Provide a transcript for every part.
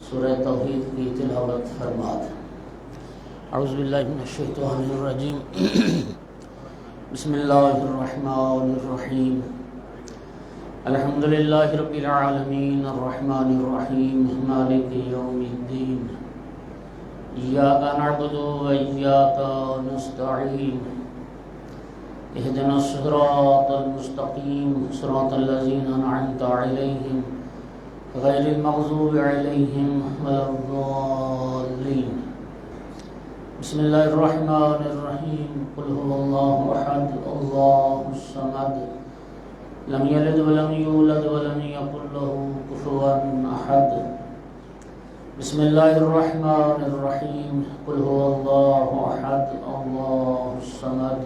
سورہ توحید کی تلاوت فرماد۔ اعوذ باللہ من الشیطان الرجیم، بسم اللہ الرحمن الرحیم، الحمد للہ رب العالمین الرحمن الرحیم مالک یوم الدین، ایاک نعبد و ایاک نستعین، اہدنا الصراط المستقیم صراط الذین انعمت علیہم غیر المغضوب علیہم ولا الضالین۔ بسم اللہ الرحمن الرحیم، قل هو اللہ احد اللہ الصمد لم یلد ولم یولد ولم یکن له کفوا احد۔ بسم اللہ الرحمن الرحیم، قل هو اللہ احد اللہ الصمد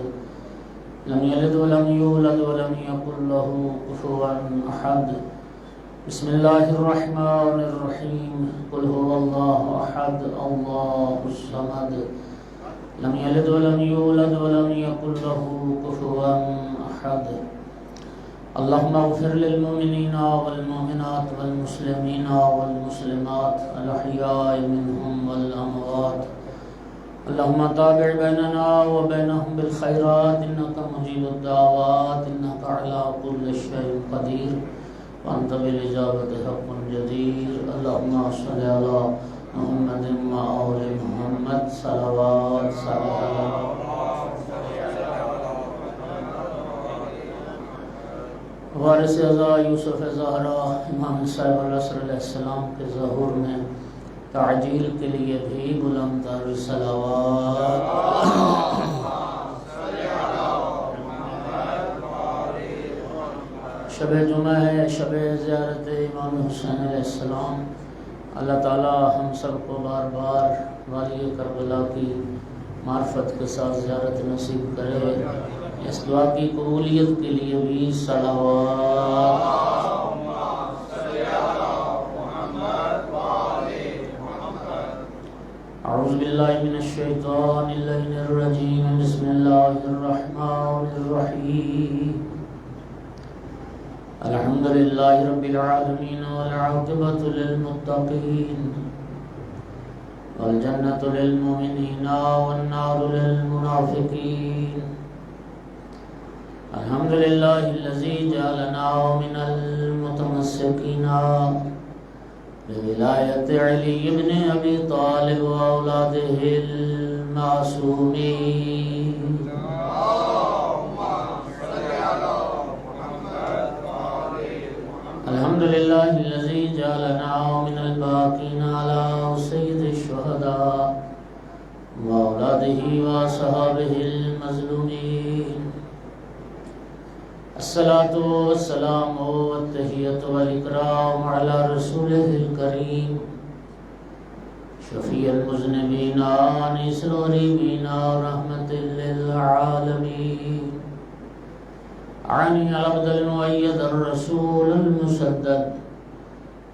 لم یلد ولم یولد ولم یکن له کفوا احد۔ بسم اللہ الرحمن الرحیم، قل هو اللہ احد اللہ الصمد لم یلد ولم یولد ولم یکن له کفوا احد۔ اللہم اغفر للمؤمنین والمؤمنات والمسلمین والمسلمات الاحیاء منہم والاموات، اللہم تابع بیننا وبینہم بالخیرات انکا مجیب الدعوات انکا علی کل شیء قدیر وانت بالاجابت حق جدیر۔ اللہم صلی علی محمد وآل محمد صلوات صلوات۔ وارث اعزا یوسف زہرا امام صاحب العصر علیہ السلام کے ظہور میں تعجیل کے لیے بھی بلند تر صلوات۔ شب جمعہ ہے، شب زیارت امام حسین علیہ السلام۔ اللہ تعالی ہم سب کو بار بار والی کربلا کی معرفت کے ساتھ زیارت نصیب کرے۔ اس دعا کی قبولیت کے لیے بھی صلوات۔ اعوذ باللہ من الشیطان اللعین الرجیم، بسم اللہ الرحمن الرحیم، الحمد للہ رب العالمین والعاقبۃ للمتقین والجنۃ للمؤمنین والنار للمنافقین، الحمد للہ الذی جعلنا من المتمسکین بولایت علی بن ابی طالب واولادہ المعصومین۔ الحمد للہ الذی جعلنا من الباقین علی سید الشہداء واولادہ واصحابہ المظلومین، الصلاۃ والسلام والتحیۃ والاکرام علی رسولہ الکریم شفیع المذنبین انیس الغریبین رحمۃ للعالمین، عنی العبد المؤید الرسول المسدد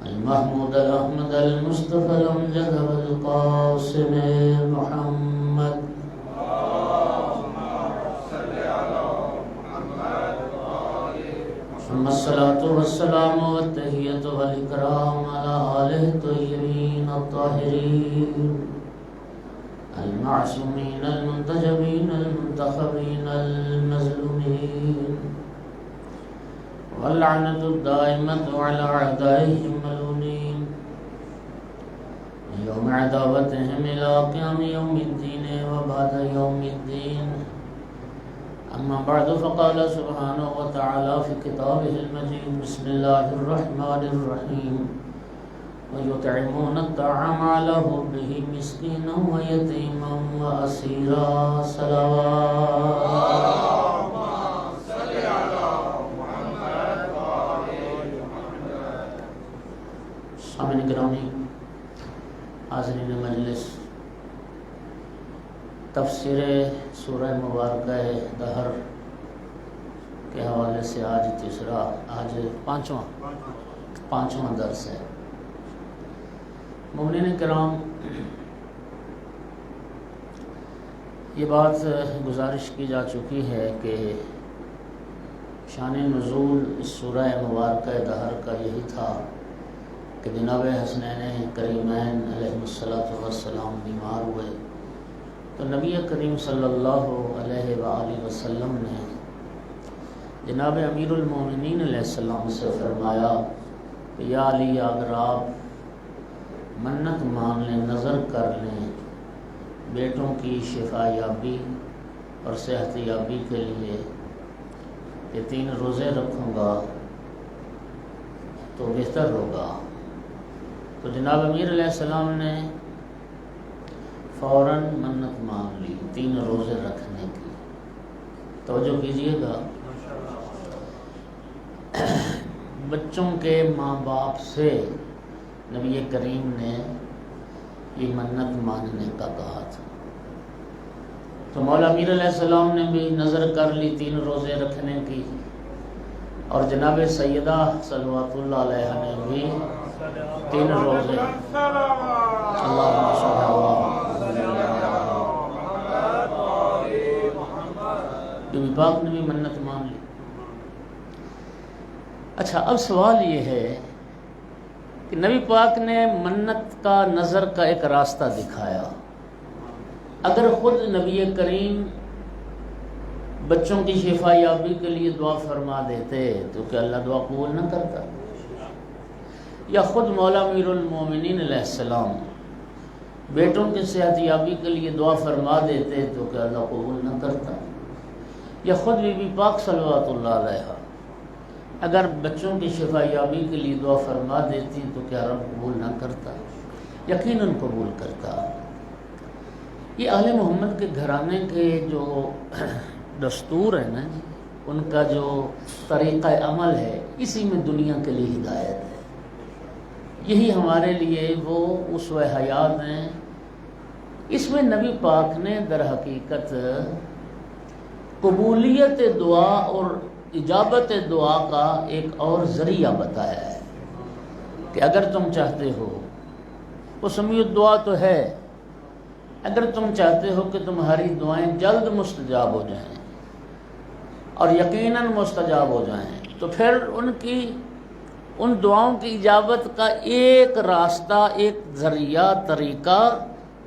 المحمود الاحمد المصطفى الامجد والقاسم محمد، ثم الصلاة والسلام والتحیۃ والاکرام علی آلہ الطیبین الطاہرین المعصومین المنتجبین المنتخبین المظلومین، واللعنۃ الدائمۃ علی اعدائہم الملعونین یوم عداوتہم الی قیام یوم الدین وبعد یوم الدین۔ اما بعد فقال سبحانہ وتعالی فی کتابہ المجید، بسم اللہ الرحمن الرحیم، وَيُطْعِمُونَ الطَّعَامَ عَلَى حُبِّهِ مِسْكِينًا وَيَتِيمًا وَأَسِيرًا۔ صلوات۔ سامعین گرامی، حاضرین مجلس، تفسیر سورہ مبارکہ دہر کے حوالے سے آج پانچواں درس ہے۔ مومنین کرام، یہ بات گزارش کی جا چکی ہے کہ شان نزول اس سورہ مبارکہ دہر کا یہی تھا کہ جناب حسنین کریمین علیہ السلام بیمار ہوئے تو نبی کریم صلی اللہ علیہ وآلہ وسلم نے جناب امیر المومنین علیہ السلام سے فرمایا کہ یا علی اگر آپ منت مان لیں، نظر کر لیں بیٹوں کی شفا یابی اور صحت یابی کے لیے کہ 3 روزے رکھوں گا تو بہتر ہوگا۔ تو جناب امیر علیہ السلام نے فوراً منت مان لی 3 روزے رکھنے کی۔ توجہ کیجئے گا، بچوں کے ماں باپ سے نبی کریم نے یہ منت ماننے کا کہا تھا۔ تو مولا امیر علیہ السلام نے بھی نظر کر لی 3 روزے رکھنے کی، اور جناب سیدہ صلوات اللہ علیہ نے بھی 3 روزے اللہم صل نبی پاک نے بھی منت مان لی۔ اچھا، اب سوال یہ ہے کہ نبی پاک نے منت کا نظر کا ایک راستہ دکھایا، اگر خود نبی کریم بچوں کی شفا یابی کے لیے دعا فرما دیتے تو کیا اللہ دعا قبول نہ کرتا؟ یا خود مولا امیر المومنین علیہ السلام بیٹوں کی صحت یابی کے لیے دعا فرما دیتے تو کیا اللہ قبول نہ کرتا؟ یا خود بی بی پاک صلوات اللہ علیہ اگر بچوں کی شفا یابی کے لیے دعا فرما دیتی تو کیا رب قبول نہ کرتا؟ یقیناً قبول کرتا۔ یہ آل محمد کے گھرانے کے جو دستور ہے نا، ان کا جو طریقہ عمل ہے، اسی میں دنیا کے لیے ہدایت ہے۔ یہی ہمارے لیے وہ اسوہ حیات ہیں۔ اس میں نبی پاک نے در حقیقت قبولیت دعا اور اجابت دعا کا ایک اور ذریعہ بتایا ہے کہ اگر تم چاہتے ہو، وہ سمیع الدعا تو ہے، اگر تم چاہتے ہو کہ تمہاری دعائیں جلد مستجاب ہو جائیں اور یقیناً مستجاب ہو جائیں، تو پھر ان دعاؤں کی اجابت کا ایک راستہ، ایک ذریعہ، طریقہ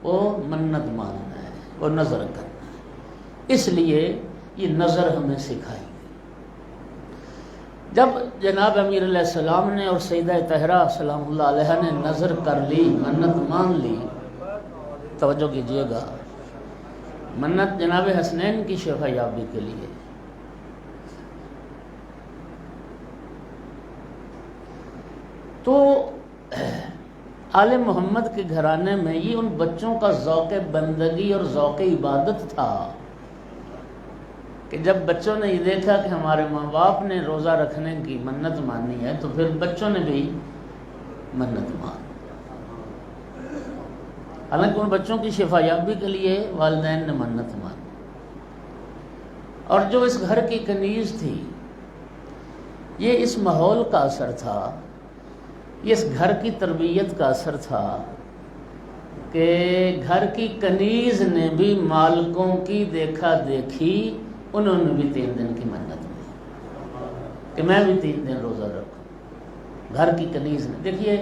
وہ منت ماننا ہے، وہ نظر کرنا ہے۔ اس لیے یہ نظر ہمیں سکھائی۔ جب جناب امیر علیہ السلام نے اور سیدہ طاہرہ سلام اللہ علیہ نے نظر کر لی، منت مان لی، توجہ کیجئے گا، منت جناب حسنین کی شفا یابی کے لیے۔ تو آل محمد کے گھرانے میں یہ ان بچوں کا ذوق بندگی اور ذوق عبادت تھا کہ جب بچوں نے یہ دیکھا کہ ہمارے ماں باپ نے روزہ رکھنے کی منت مانی ہے تو پھر بچوں نے بھی منت مان۔ حالانکہ ان بچوں کی شفا یابی کے لیے والدین نے منت مانی، اور جو اس گھر کی کنیز تھی، یہ اس ماحول کا اثر تھا، یہ اس گھر کی تربیت کا اثر تھا کہ گھر کی کنیز نے بھی مالکوں کی دیکھا دیکھی، انہوں نے بھی 3 دن کی منت دی کہ میں بھی 3 دن روزہ رکھوں۔ گھر کی کنیز نے، دیکھیے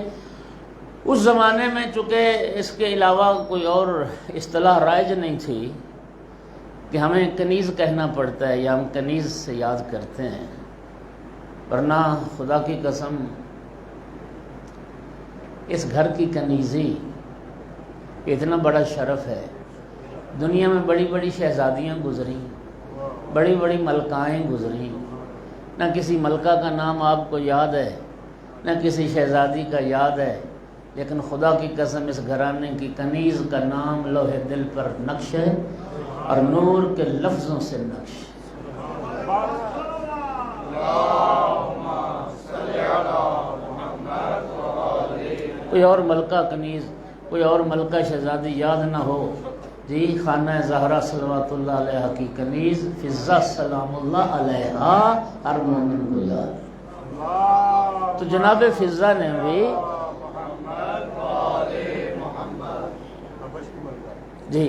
اس زمانے میں چونکہ اس کے علاوہ کوئی اور اصطلاح رائج نہیں تھی کہ ہمیں کنیز کہنا پڑتا ہے یا ہم کنیز سے یاد کرتے ہیں، ورنہ خدا کی قسم اس گھر کی کنیزی اتنا بڑا شرف ہے۔ دنیا میں بڑی بڑی شہزادیاں گزریں، بڑی بڑی ملکائیں گزریں، نہ کسی ملکہ کا نام آپ کو یاد ہے، نہ کسی شہزادی کا یاد ہے، لیکن خدا کی قسم اس گھرانے کی کنیز کا نام لوح دل پر نقش ہے اور نور کے لفظوں سے نقش۔ کوئی اور ملکہ کنیز، کوئی اور ملکہ شہزادی یاد نہ ہو جی، خانہ زہرا صلوات اللہ علیہ کی کنیز فضہ سلام اللہ علیہ ہر مومن کو یاد۔ تو جناب فضہ نے بھی جی،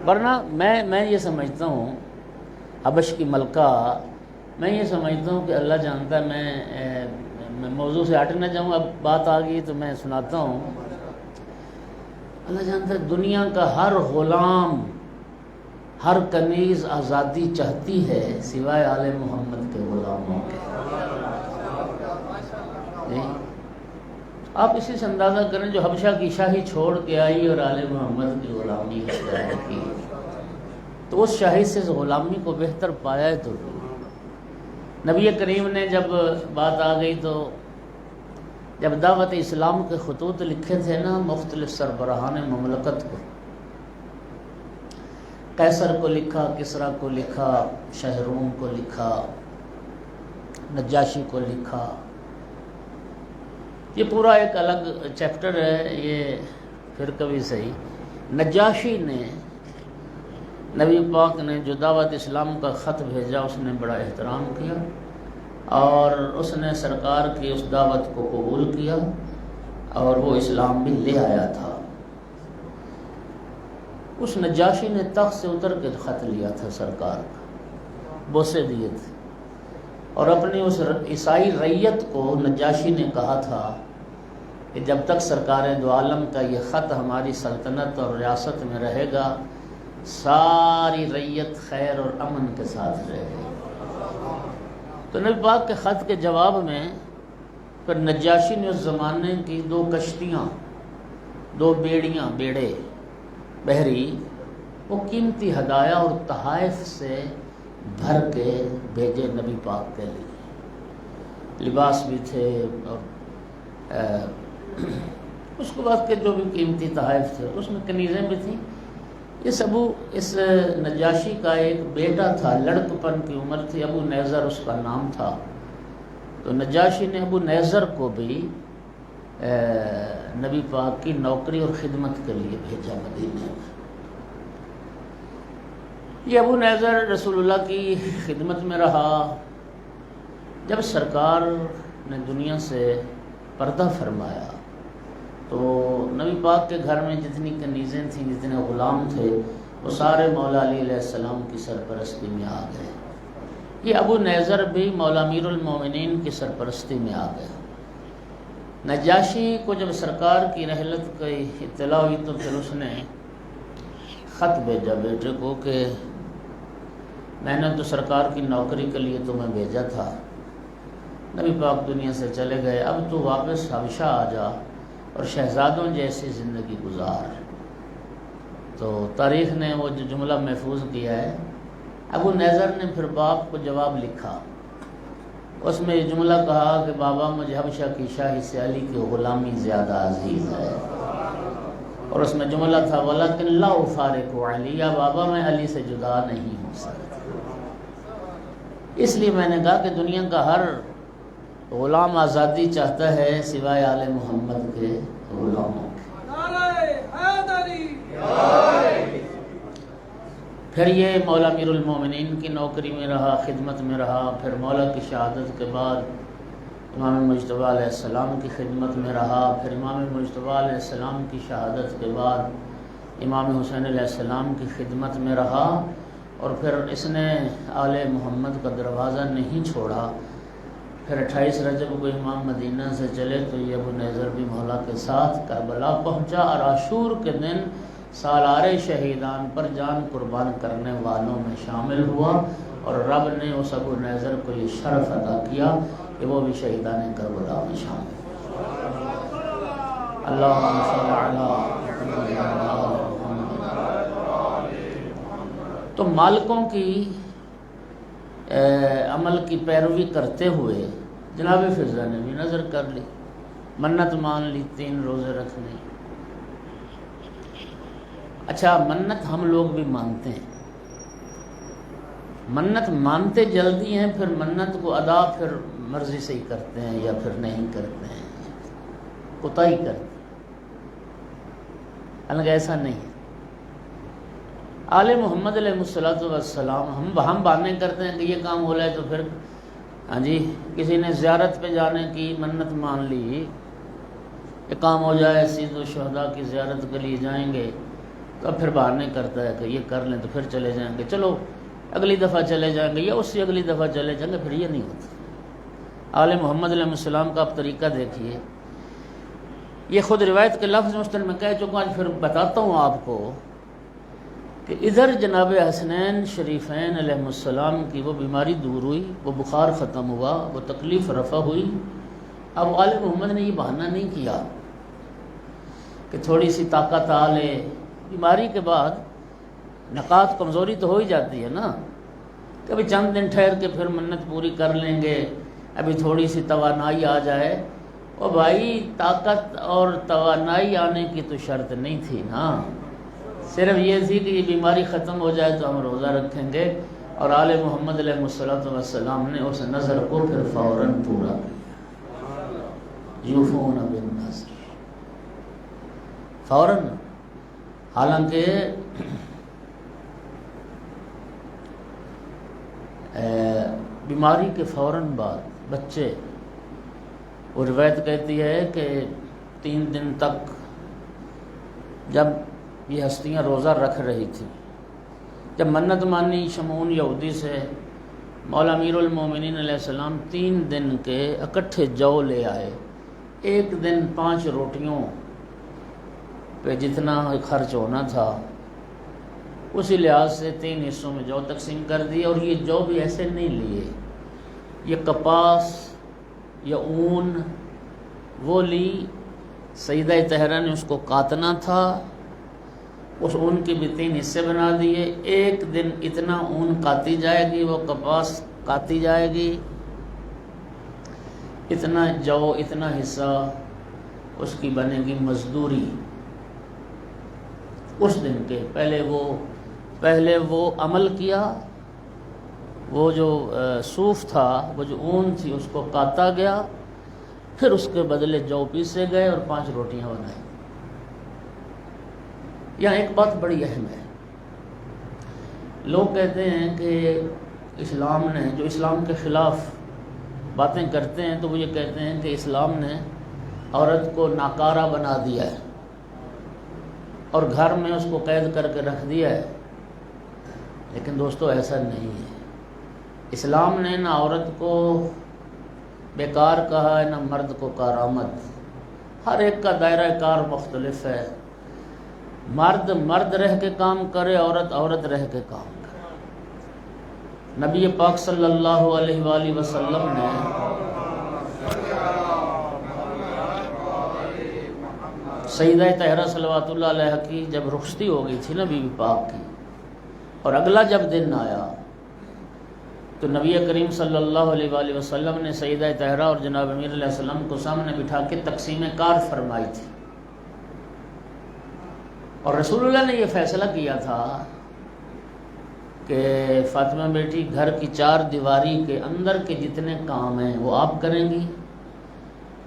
ورنہ میں یہ سمجھتا ہوں حبش کی ملکہ، میں یہ سمجھتا ہوں کہ اللہ جانتا ہے میں موضوع سے ہٹ نہ جاؤں، اب بات آ گئی تو میں سناتا ہوں۔ اللہ جانتا ہے دنیا کا ہر غلام، ہر کنیز آزادی چاہتی ہے سوائے آل محمد کے غلاموں کے۔ آپ اسی سے اندازہ کریں جو حبشہ کی شاہی چھوڑ کے آئی اور آل محمد کی غلامی اختیار کی، تو اس شاہی سے اس غلامی کو بہتر پایا ہے تو نبی کریم نے جب بات آ گئی تو جب دعوت اسلام کے خطوط لکھے تھے نا مختلف سربراہان مملکت کو، قیصر کو لکھا، کسریٰ کو لکھا، شاہ روم کو لکھا، نجاشی کو لکھا، یہ پورا ایک الگ چیپٹر ہے، یہ پھر کبھی صحیح۔ نجاشی نے، نبی پاک نے جو دعوت اسلام کا خط بھیجا اس نے بڑا احترام کیا اور اس نے سرکار کی اس دعوت کو قبول کیا اور وہ اسلام بھی لے آیا تھا۔ اس نجاشی نے تخت سے اتر کے خط لیا تھا سرکار کا، بوسے دیے تھے، اور اپنی اس عیسائی ریت کو نجاشی نے کہا تھا کہ جب تک سرکار دو عالم کا یہ خط ہماری سلطنت اور ریاست میں رہے گا ساری ریت خیر اور امن کے ساتھ رہے گی۔ تو نبی پاک کے خط کے جواب میں پھر نجاشی نے اس زمانے کی 2 کشتیاں، 2 بیڑیاں، بیڑے بحری، وہ قیمتی ہدایہ اور تحائف سے بھر کے بھیجے نبی پاک کے لیے، لباس بھی تھے اور اس کے بعد کے جو بھی قیمتی تحائف تھے، اس میں کنیزیں بھی تھیں۔ اس نجاشی کا ایک بیٹا تھا، لڑکپن کی عمر تھی، ابو نیزر اس کا نام تھا، تو نجاشی نے ابو نیزر کو بھی نبی پاک کی نوکری اور خدمت کے لیے بھیجا مدینے میں۔ یہ ابو نیزر رسول اللہ کی خدمت میں رہا۔ جب سرکار نے دنیا سے پردہ فرمایا تو نبی پاک کے گھر میں جتنی کنیزیں تھیں، جتنے غلام تھے، وہ سارے مولا علی علیہ السلام کی سرپرستی میں آ گئے۔ یہ ابو نیزر بھی مولا امیر المومنین کی سرپرستی میں آ گئے۔ نجاشی کو جب سرکار کی رحلت کی اطلاع ہوئی تو پھر اس نے خط بھیجا بیٹے کو کہ میں نے تو سرکار کی نوکری کے لیے تمہیں بھیجا تھا، نبی پاک دنیا سے چلے گئے، اب تو واپس حبشہ آ جا اور شہزادوں جیسی زندگی گزار۔ تو تاریخ نے وہ جو جملہ محفوظ کیا ہے، ابو نیزر نے پھر باپ کو جواب لکھا، اس میں یہ جملہ کہا کہ بابا مجھے حبشہ کی شاہی سے علی کی غلامی زیادہ عزیز ہے، اور اس میں جملہ تھا وَلَكِنْ لَا أُفَارِقُ عَلِيَّ، بابا میں علی سے جدا نہیں ہو سکتا۔ اس لیے میں نے کہا کہ دنیا کا ہر غلام آزادی چاہتا ہے سوائے آل محمد کے غلاموں کے۔ پھر یہ مولا امیر المومنین کی نوکری میں رہا، خدمت میں رہا، پھر مولا کی شہادت کے بعد امام مجتبی علیہ السلام کی خدمت میں رہا، پھر امام مجتبی علیہ السلام کی شہادت کے بعد امام حسین علیہ السلام کی خدمت میں رہا، اور پھر اس نے آل محمد کا دروازہ نہیں چھوڑا۔ پھر 28 رجب کو امام مدینہ سے چلے تو یہ ابو نیزر بھی مولا کے ساتھ کربلا پہنچا، اور عاشور کے دن سالار شہیدان پر جان قربان کرنے والوں میں شامل ہوا، اور رب نے اس ابو نیزر کو یہ شرف عطا کیا کہ وہ بھی شہیدان کربلا میں شامل ہوا۔ اللہم صل علی محمد۔ تو مالکوں کی عمل کی پیروی کرتے ہوئے جناب فضا نے بھی نظر کر لی، منت مان لی 3 روزے رکھنے۔ اچھا، منت ہم لوگ بھی مانتے ہیں، منت مانتے جلدی ہیں، پھر منت کو ادا پھر مرضی سے ہی کرتے ہیں یا پھر نہیں کرتے ہیں، کوتاہی کرتے ہیں، حالانکہ ایسا نہیں ہے۔ آل محمد علیہ السلام ہم بہانے کرتے ہیں کہ یہ کام ہو رہا ہے تو پھر ہاں جی کسی نے زیارت پہ جانے کی منت مان لی، یہ کام ہو جائے سید الشہداء کی زیارت کے لیے جائیں گے، تو پھر بہانے کرتا ہے کہ یہ کر لیں تو پھر چلے جائیں گے، چلو اگلی دفعہ چلے جائیں گے یا اس سے اگلی دفعہ چلے جائیں گے، پھر یہ نہیں ہوتا۔ آل محمد علیہ السلام کا آپ طریقہ دیکھیے. یہ خود روایت کے لفظ مستند میں کہہ چکا ہوں، پھر بتاتا ہوں آپ کو کہ ادھر جناب حسنین شریفین علیہ السلام کی وہ بیماری دور ہوئی، وہ بخار ختم ہوا، وہ تکلیف رفع ہوئی. اب آل محمد نے یہ بہانہ نہیں کیا کہ تھوڑی سی طاقت آ لے. بیماری کے بعد نقاط کمزوری تو ہو ہی جاتی ہے نا، کبھی چند دن ٹھہر کے پھر منت پوری کر لیں گے، ابھی تھوڑی سی توانائی آ جائے. اور بھائی طاقت اور توانائی آنے کی تو شرط نہیں تھی نا، صرف یہ تھی کہ یہ بیماری ختم ہو جائے تو ہم روزہ رکھیں گے. اور آل محمد علیہ السلام نے اس نظر کو پھر فوراً پورا کیا. یوفون بالنذر، فوراً. حالانکہ بیماری کے فوراً بعد بچے، وہ روایت کہتی ہے کہ 3 دن تک جب یہ ہستیاں روزہ رکھ رہی تھیں، جب منت مانی شمعون یہودی سے، مولا امیر المومنین علیہ السلام 3 دن کے اکٹھے جو لے آئے. ایک دن 5 روٹیوں پہ جتنا خرچ ہونا تھا اسی لحاظ سے 3 حصوں میں جو تقسیم کر دی. اور یہ جو بھی ایسے نہیں لیے، یہ کپاس یا اون وہ لی. سیدہ طاہرہ نے اس کو کاٹنا تھا، اس اون کے بھی 3 حصے بنا دیے. ایک دن اتنا اون کاتی جائے گی، وہ کپاس کاتی جائے گی، اتنا جو، اتنا حصہ اس کی بنے گی مزدوری. اس دن کے پہلے وہ عمل کیا، وہ جو صوف تھا، وہ جو اون تھی، اس کو کاتا گیا، پھر اس کے بدلے جو پیسے گئے اور 5 روٹیاں بنائیں. یہاں ایک بات بڑی اہم ہے. لوگ کہتے ہیں کہ اسلام نے، جو اسلام کے خلاف باتیں کرتے ہیں، تو وہ یہ کہتے ہیں کہ اسلام نے عورت کو ناکارہ بنا دیا ہے اور گھر میں اس کو قید کر کے رکھ دیا ہے. لیکن دوستو ایسا نہیں ہے. اسلام نے نہ عورت کو بیکار کہا ہے، نہ مرد کو کارآمد. ہر ایک کا دائرہ کار مختلف ہے. مرد رہ کے کام کرے، عورت رہ کے کام کرے. نبی پاک صلی اللہ علیہ وآلہ وسلم نے سیدہ طاہرہ صلوات اللہ علیہ کی جب رخصتی ہو گئی تھی نا بی بی پاک کی، اور اگلا جب دن آیا تو نبی کریم صلی اللہ علیہ وآلہ وسلم نے سیدہ طاہرہ اور جناب امیر علیہ السلام کو سامنے بٹھا کے تقسیم کار فرمائی تھی. اور رسول اللہ نے یہ فیصلہ کیا تھا کہ فاطمہ بیٹی گھر کی 4 دیواری کے اندر کے جتنے کام ہیں وہ آپ کریں گی،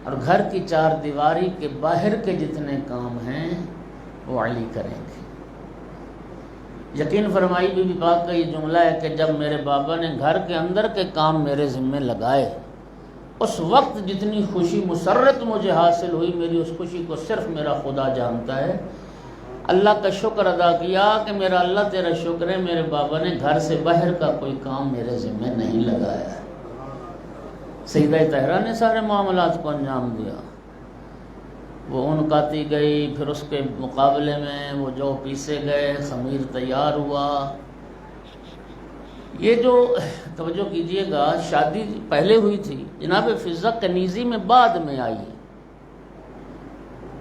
اور گھر کی 4 دیواری کے باہر کے جتنے کام ہیں وہ علی کریں گے. یقین فرمائی بی بی پاک کا یہ جملہ ہے کہ جب میرے بابا نے گھر کے اندر کے کام میرے ذمے لگائے، اس وقت جتنی خوشی مسرت مجھے حاصل ہوئی، میری اس خوشی کو صرف میرا خدا جانتا ہے. اللہ کا شکر ادا کیا کہ میرا اللہ تیرا شکر ہے، میرے بابا نے گھر سے باہر کا کوئی کام میرے ذمے نہیں لگایا. سیدہ طاہرہ نے سارے معاملات کو انجام دیا. وہ اون کاتی گئی، پھر اس کے مقابلے میں وہ جو پیسے گئے، خمیر تیار ہوا. یہ جو توجہ کیجئے گا، شادی پہلے ہوئی تھی، جناب فضہ کنیزی میں بعد میں آئی.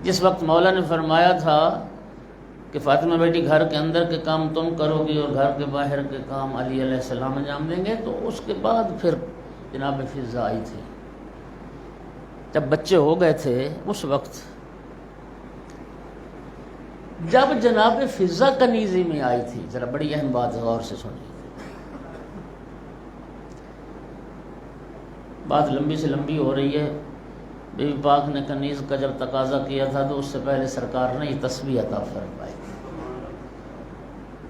جس وقت مولا نے فرمایا تھا کہ فاطمہ بیٹی گھر کے اندر کے کام تم کرو گی اور گھر کے باہر کے کام علی علیہ السلام انجام دیں گے، تو اس کے بعد پھر جناب فضہ آئی تھی. جب بچے ہو گئے تھے اس وقت، جب جناب فضہ کنیزی میں آئی تھی، ذرا بڑی اہم بات غور سے سنیے. بات لمبی سے لمبی ہو رہی ہے. بی بی پاک نے کنیز کا جب تقاضا کیا تھا تو اس سے پہلے سرکار نے یہ تسبیح عطا فرمائی.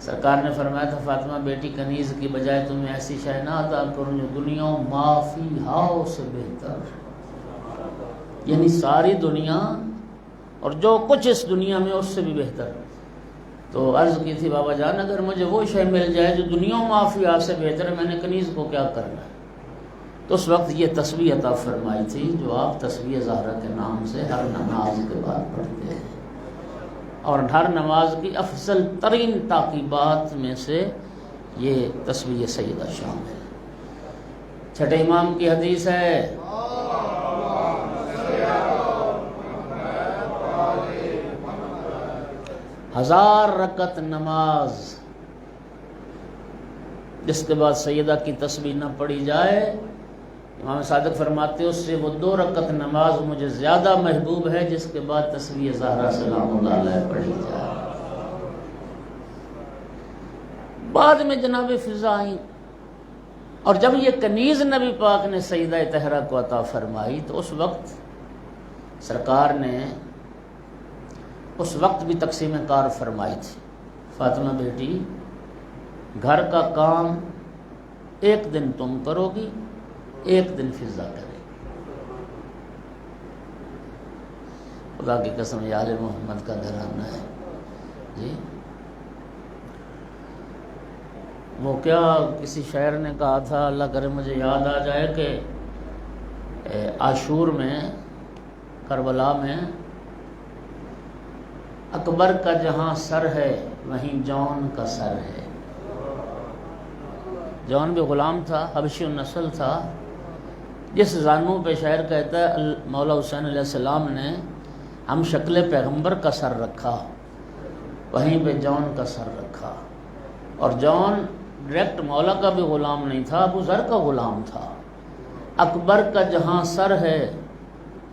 سرکار نے فرمایا تھا فاطمہ بیٹی کنیز کی بجائے تمہیں ایسی شے نہ عطا کروں جو دنیا ما فیہا سے بہتر، یعنی ساری دنیا اور جو کچھ اس دنیا میں اس سے بھی بہتر. تو عرض کی تھی بابا جان اگر مجھے وہ شے مل جائے جو دنیا ما فیہا سے بہتر ہے، میں نے کنیز کو کیا کرنا ہے؟ تو اس وقت یہ تسبیح عطا فرمائی تھی جو آپ تسبیح زہرا کے نام سے ہر نماز کے بعد پڑھتے ہیں، اور ہر نماز کی افضل ترین تعقیبات میں سے یہ تسبیح سیدہ شام ہے۔ چھٹے امام کی حدیث ہے، ہزار رکعت نماز جس کے بعد سیدہ کی تسبیح نہ پڑھی جائے، امام صادق فرماتے ہیں اس سے وہ 2 رکعت نماز مجھے زیادہ محبوب ہے جس کے بعد تسبیح زہرا سلام اللہ علیہ پڑھی جائے۔ بعد میں جناب فضا آئیں، اور جب یہ کنیز نبی پاک نے سیدہ طہرہ کو عطا فرمائی تو اس وقت سرکار نے اس وقت بھی تقسیم کار فرمائی تھی، فاطمہ بیٹی گھر کا کام ایک دن تم کرو گی، ایک دن فضا کرے گی۔ خدا کی قسم یہ آل محمد کا گھرانہ ہے جی۔ وہ کیا کسی شاعر نے کہا تھا، اللہ کرے مجھے یاد آ جائے، کہ عاشور میں کربلا میں اکبر کا جہاں سر ہے وہیں جون کا سر ہے۔ جون بھی غلام تھا، حبشی النسل تھا، جس زانو پہ شاعر کہتا ہے مولا حسین علیہ السلام نے ہم شکل پیغمبر کا سر رکھا، وہیں پہ جون کا سر رکھا۔ اور جون ڈائریکٹ مولا کا بھی غلام نہیں تھا، ابو ذر کا غلام تھا۔ اکبر کا جہاں سر ہے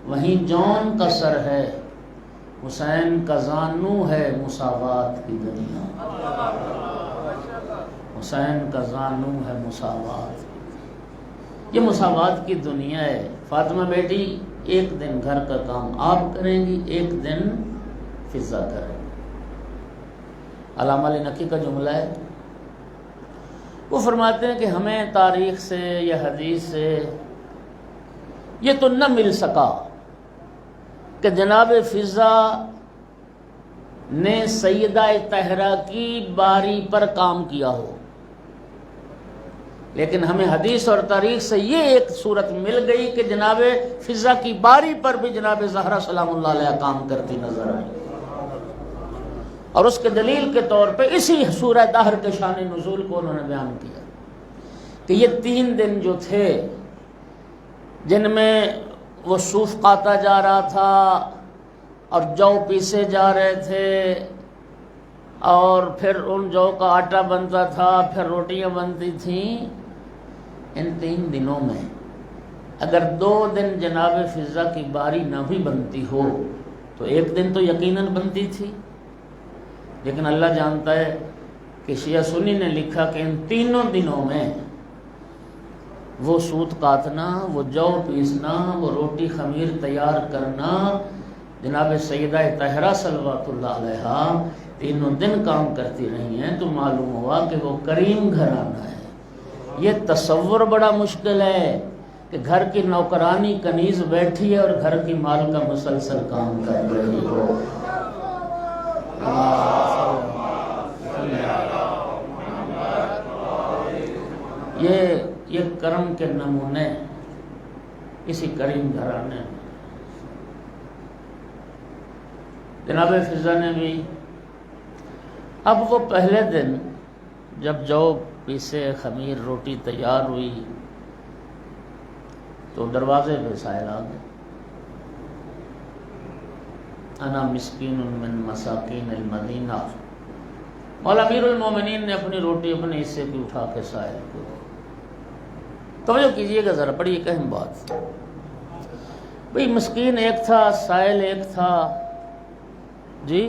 وہیں جون کا سر ہے، حسین کا زانو ہے مساوات کی دنیا، حسین کا زانو ہے مساوات۔ یہ مساوات کی دنیا ہے۔ فاطمہ بیٹی ایک دن گھر کا کام آپ کریں گی، ایک دن فضا کریں گی۔ علامہ علی نقی کا جملہ ہے، وہ فرماتے ہیں کہ ہمیں تاریخ سے یا حدیث سے یہ تو نہ مل سکا کہ جناب فضا نے سیدہ طہرہ کی باری پر کام کیا ہو، لیکن ہمیں حدیث اور تاریخ سے یہ ایک صورت مل گئی کہ جناب فضا کی باری پر بھی جناب زہرا سلام اللہ علیہ کام کرتی نظر آئی، اور اس کے دلیل کے طور پہ اسی سورہ دہر کے شان نزول کو انہوں نے بیان کیا کہ یہ 3 دن جو تھے جن میں وہ صوف کاتا جا رہا تھا اور جو پیسے جا رہے تھے، اور پھر ان جو کا آٹا بنتا تھا، پھر روٹیاں بنتی تھیں، ان 3 دنوں میں اگر 2 دن جناب فضا کی باری نہ بھی بنتی ہو تو ایک دن تو یقیناً بنتی تھی۔ لیکن اللہ جانتا ہے کہ شیعہ سنی نے لکھا کہ ان 3 دنوں میں وہ سوت کاٹنا، وہ جو پیسنا، وہ روٹی خمیر تیار کرنا، جناب سیدہ طہرہ صلوات اللہ علیہا 3 دن کام کرتی رہی ہیں، تو معلوم ہوا کہ وہ کریم گھرانہ ہے۔ یہ تصور بڑا مشکل ہے کہ گھر کی نوکرانی کنیز بیٹھی ہے اور گھر کی مال کا مسلسل کام کر رہی ہو۔ یہ کرم کے نمونے اسی کریم گھرانے میں جناب فضا نے بھی، اب وہ پہلے دن جب جو پیسے خمیر روٹی تیار ہوئی تو دروازے پہ سائل آ گئے، انا مسکین من مساکین المدینہ۔ مولا امیر المومنین نے اپنی روٹی اپنے حصے کی اٹھا کے سائل کو، توجہ کیجئے گا ذرا، بڑی ایک اہم بات۔ بھئی مسکین ایک تھا، سائل ایک تھا، جی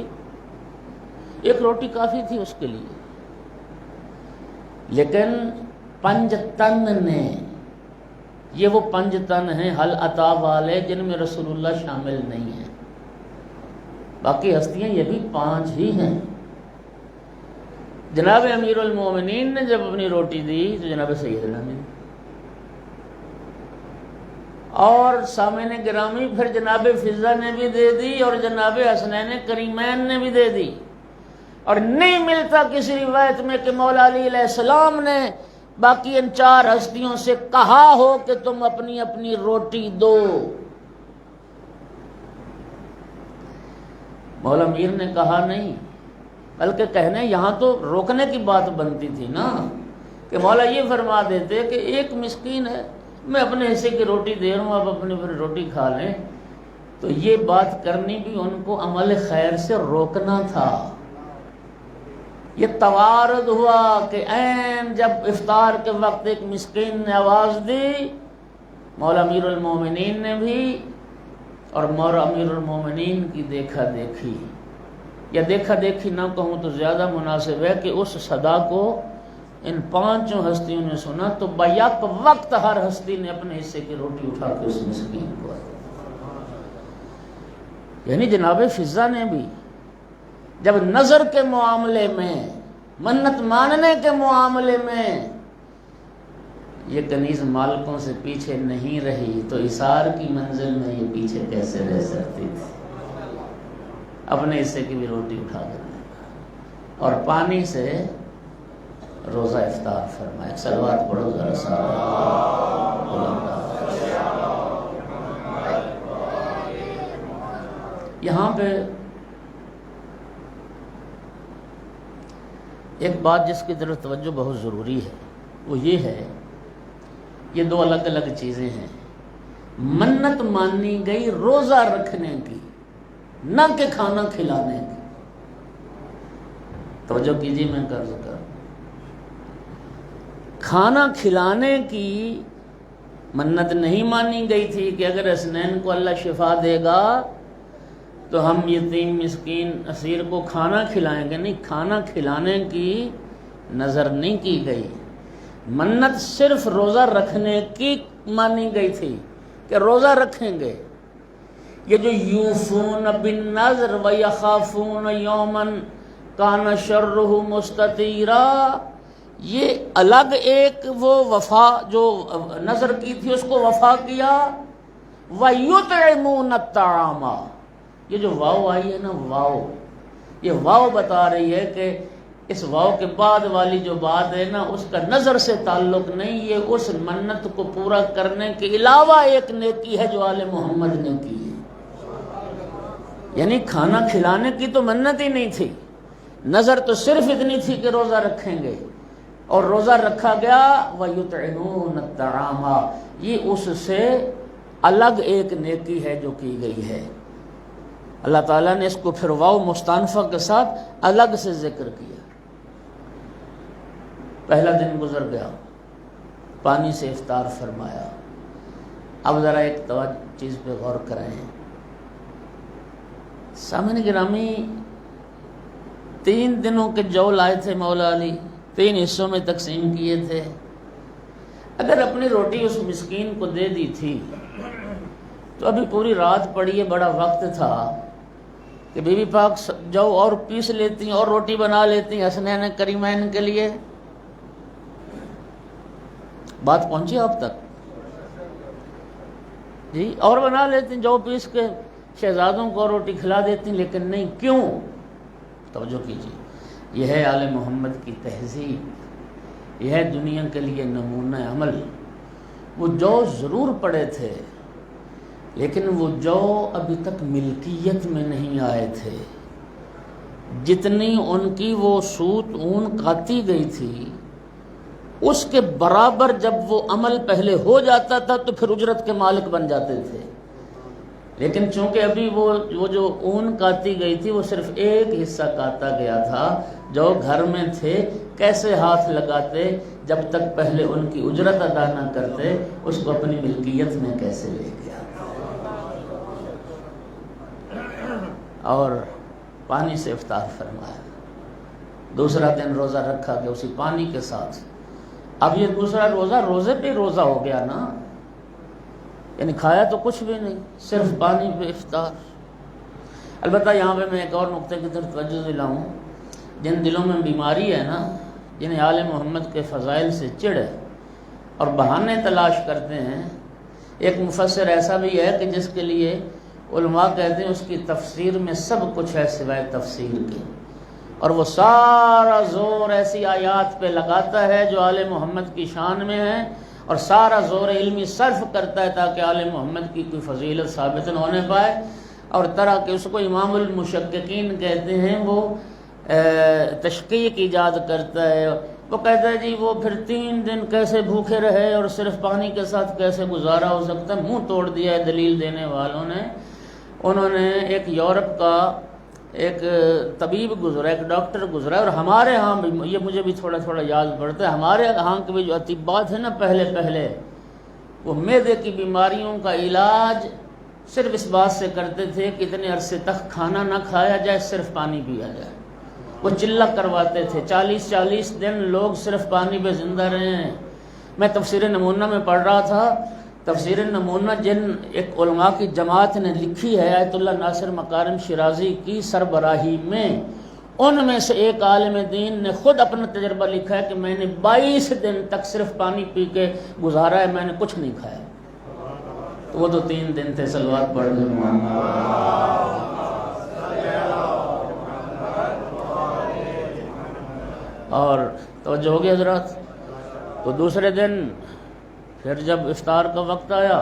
ایک روٹی کافی تھی اس کے لیے، لیکن 5 تن نے، یہ وہ 5 تن ہیں حل عطا والے جن میں رسول اللہ شامل نہیں ہیں، باقی ہستیاں یہ بھی 5 ہی ہیں۔ جناب امیر المومنین نے جب اپنی روٹی دی تو جناب سیدنا نے، اور سامعین گرامی پھر جناب فضا نے بھی دے دی اور جناب حسنین کریمین نے بھی دے دی، اور نہیں ملتا کسی روایت میں کہ مولا علی علیہ السلام نے باقی ان 4 ہستیوں سے کہا ہو کہ تم اپنی اپنی روٹی دو۔ مولا میر نے کہا نہیں، بلکہ کہنے یہاں تو روکنے کی بات بنتی تھی نا، کہ مولا یہ فرما دیتے کہ ایک مسکین ہے، میں اپنے حصے کی روٹی دے رہا ہوں، آپ اپنی روٹی کھا لیں، تو یہ بات کرنی بھی ان کو عمل خیر سے روکنا تھا۔ یہ توارد ہوا کہ عین جب افطار کے وقت ایک مسکین نے آواز دی، مولا امیر المومنین نے بھی اور مولا امیر المومنین کی دیکھا دیکھی، یا دیکھا دیکھی نہ کہوں تو زیادہ مناسب ہے کہ اس صدا کو ان 5 ہستیوں نے سنا، تو بیک وقت ہر ہستی نے اپنے حصے کی روٹی اٹھا کے اس مسکین کو، یعنی جناب فضا نے بھی جب نظر کے معاملے میں، منت ماننے کے معاملے میں یہ کنیز مالکوں سے پیچھے نہیں رہی، تو اثار کی منزل میں یہ پیچھے کیسے رہ سکتی تھی؟ اپنے حصے کی بھی روٹی اٹھا کر اور پانی سے روزہ افطار فرمائے۔ صلوات پڑھو ذرا صاحب۔ یہاں پہ ایک بات جس کی طرف توجہ بہت ضروری ہے، وہ یہ ہے، یہ 2 الگ الگ چیزیں ہیں۔ منت مانی گئی روزہ رکھنے کی، نہ کہ کھانا کھلانے کی۔ توجہ کیجیے، میں قرض کر، کھانا کھلانے کی منت نہیں مانی گئی تھی کہ اگر حسنین کو اللہ شفا دے گا تو ہم یتیم مسکین اسیر کو کھانا کھلائیں گے، نہیں، کھانا کھلانے کی نظر نہیں کی گئی۔ منت صرف روزہ رکھنے کی مانی گئی تھی کہ روزہ رکھیں گے۔ یہ جو یوفون بالنذر ویخافون یوما کان شرہ مستطیرا، یہ الگ ایک وہ وفا جو نظر کی تھی اس کو وفا کیا۔ وَيُطْعِمُونَ الطَّعَامَ، یہ جو واو آئی ہے نا، واو، یہ واو بتا رہی ہے کہ اس واو کے بعد والی جو بات ہے نا، اس کا نظر سے تعلق نہیں، یہ اس منت کو پورا کرنے کے علاوہ ایک نیکی ہے جو آل محمد نے کی ہے۔ یعنی کھانا کھلانے کی تو منت ہی نہیں تھی، نظر تو صرف اتنی تھی کہ روزہ رکھیں گے، اور روزہ رکھا گیا۔ وَيُطْعِمُونَ الطَّعَامَ، یہ اس سے الگ ایک نیکی ہے جو کی گئی ہے۔ اللہ تعالیٰ نے اس کو پھر واو مستانفہ کے ساتھ الگ سے ذکر کیا۔ پہلا دن گزر گیا، پانی سے افطار فرمایا۔ اب ذرا ایک چیز پہ غور کریں سامعین گرامی، 3 دنوں کے جو لائے تھے مولا علی، 3 حصوں میں تقسیم کیے تھے۔ اگر اپنی روٹی اس مسکین کو دے دی تھی تو ابھی پوری رات پڑی ہے، بڑا وقت تھا کہ بی بی پاک جو اور پیس لیتی اور روٹی بنا لیتی حسنین کریمین کے لیے۔ بات پہنچی آپ تک؟ جی، اور بنا لیتی، جو پیس کے شہزادوں کو روٹی کھلا دیتی، لیکن نہیں، کیوں؟ توجہ کیجیے، یہ ہے آل محمد کی تہذیب، یہ ہے دنیا کے لیے نمونہ عمل۔ وہ جو ضرور پڑے تھے، لیکن وہ جو ابھی تک ملکیت میں نہیں آئے تھے، جتنی ان کی وہ سوت اون کاتی گئی تھی، اس کے برابر جب وہ عمل پہلے ہو جاتا تھا تو پھر اجرت کے مالک بن جاتے تھے۔ لیکن چونکہ ابھی وہ جو اون کاتی گئی تھی وہ صرف ایک حصہ کاتا گیا تھا، جو گھر میں تھے کیسے ہاتھ لگاتے جب تک پہلے ان کی اجرت ادا نہ کرتے، اس کو اپنی ملکیت میں کیسے لے گیا۔ اور پانی سے افطار فرمایا۔ دوسرا دن روزہ رکھا گیا اسی پانی کے ساتھ۔ اب یہ دوسرا روزہ روزے پہ روزہ ہو گیا نا، یعنی کھایا تو کچھ بھی نہیں، صرف پانی پہ افطار۔ البتہ یہاں پہ میں ایک اور نقطے کی طرف توجہ دلاؤں، جن دلوں میں بیماری ہے نا، جنہیں آل محمد کے فضائل سے چڑ ہے اور بہانے تلاش کرتے ہیں، ایک مفسر ایسا بھی ہے کہ جس کے لیے علماء کہتے ہیں اس کی تفسیر میں سب کچھ ہے سوائے تفسیر کے۔ اور وہ سارا زور ایسی آیات پہ لگاتا ہے جو آل محمد کی شان میں ہے، اور سارا زور علمی صرف کرتا ہے تاکہ آل محمد کی کوئی فضیلت ثابت نہ ہونے پائے، اور طرح کہ اس کو امام المشککین کہتے ہیں، وہ تشقیق ایجاد کرتا ہے۔ وہ کہتا ہے جی وہ پھر 3 دن کیسے بھوکے رہے اور صرف پانی کے ساتھ کیسے گزارا ہو سکتا ہے؟ منہ توڑ دیا ہے دلیل دینے والوں نے۔ انہوں نے ایک یورپ کا ایک طبیب گزرا، ایک ڈاکٹر گزرا، اور ہمارے ہاں بھی یہ مجھے بھی تھوڑا تھوڑا یاد پڑتا ہے، ہمارے ہاں کے بھی جو اطباء تھے نا پہلے وہ معدے کی بیماریوں کا علاج صرف اس بات سے کرتے تھے کہ اتنے عرصے تک کھانا نہ کھایا جائے، صرف پانی پیا جائے۔ وہ چلہ کرواتے تھے، 40 دن لوگ صرف پانی پہ زندہ رہے ہیں۔ میں تفسیر نمونہ میں پڑھ رہا تھا، تفسیر نمونہ جن ایک علماء کی جماعت نے لکھی ہے آیت اللہ ناصر مکارم شیرازی کی سربراہی میں، ان میں سے ایک عالم دین نے خود اپنا تجربہ لکھا ہے کہ میں نے 22 دن تک صرف پانی پی کے گزارا ہے، میں نے کچھ نہیں کھایا۔ تو وہ تو 3 دن تھے، صلوات پڑھ لیں۔ اور توجہ ہو گئی حضرات۔ تو دوسرے دن پھر جب افطار کا وقت آیا،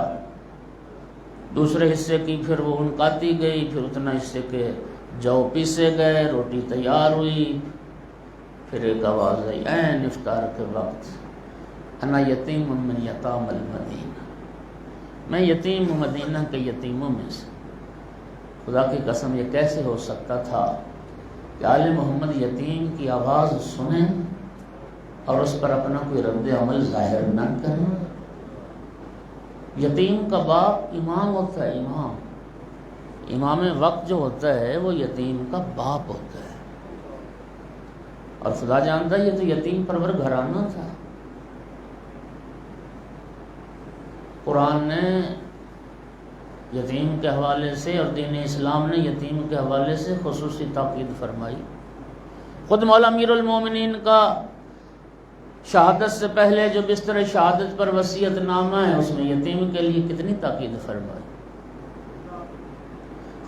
دوسرے حصے کی پھر وہ انقاتی گئی، پھر اتنا حصے کے جو پیسے گئے، روٹی تیار ہوئی، پھر ایک آواز آئی عین افطار کے وقت، انا یتیم من یتام المدینہ، میں یتیم ہوں مدینہ کے یتیموں میں سے۔ خدا کی قسم یہ کیسے ہو سکتا تھا کہ آل محمد یتیم کی آواز سنیں اور اس پر اپنا کوئی رد عمل ظاہر نہ کریں؟ یتیم کا باپ امام ہوتا ہے، امام وقت جو ہوتا ہے وہ یتیم کا باپ ہوتا ہے، اور خدا جانتا ہے یہ تو یتیم پرور گھرانہ تھا۔ قرآن نے یتیم کے حوالے سے اور دین اسلام نے یتیم کے حوالے سے خصوصی تاکید فرمائی۔ خود مولا امیر المومنین کا شہادت سے پہلے جو بستر شہادت پر وصیت نامہ ہے، اس میں یتیم کے لیے کتنی تاکید فرمائی۔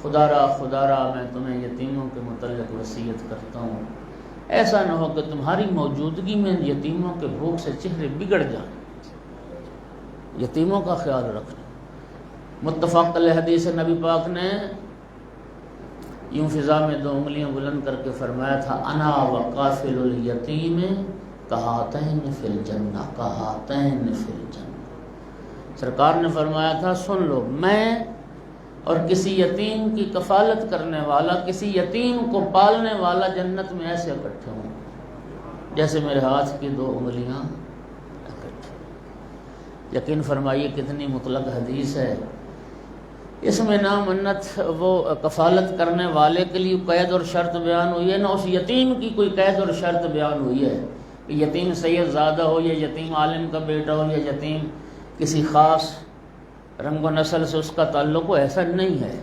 خدا را میں تمہیں یتیموں کے متعلق وصیت کرتا ہوں، ایسا نہ ہو کہ تمہاری موجودگی میں یتیموں کے بھوک سے چہرے بگڑ جائیں۔ یتیموں کا خیال رکھنا۔ متفق علیہ حدیث نبی پاک نے یوں فضا میں 2 انگلیاں بلند کر کے فرمایا تھا، انا وقافل الیتیم کہاتین فی الجنہ، کہاتین فی الجنہ۔ سرکار نے فرمایا تھا سن لو، میں اور کسی یتیم کی کفالت کرنے والا، کسی یتیم کو پالنے والا جنت میں ایسے اکٹھے ہوں جیسے میرے ہاتھ کی 2 انگلیاں اکٹھے۔ یقین فرمائیے کتنی مطلق حدیث ہے۔ اس میں نہ منت وہ کفالت کرنے والے کے لیے قید اور شرط بیان ہوئی ہے، نہ اس یتیم کی کوئی قید اور شرط بیان ہوئی ہے کہ یتیم سید زادہ ہو یا یتیم عالم کا بیٹا ہو یا یتیم کسی خاص رنگ و نسل سے اس کا تعلق ہو، ایسا نہیں ہے۔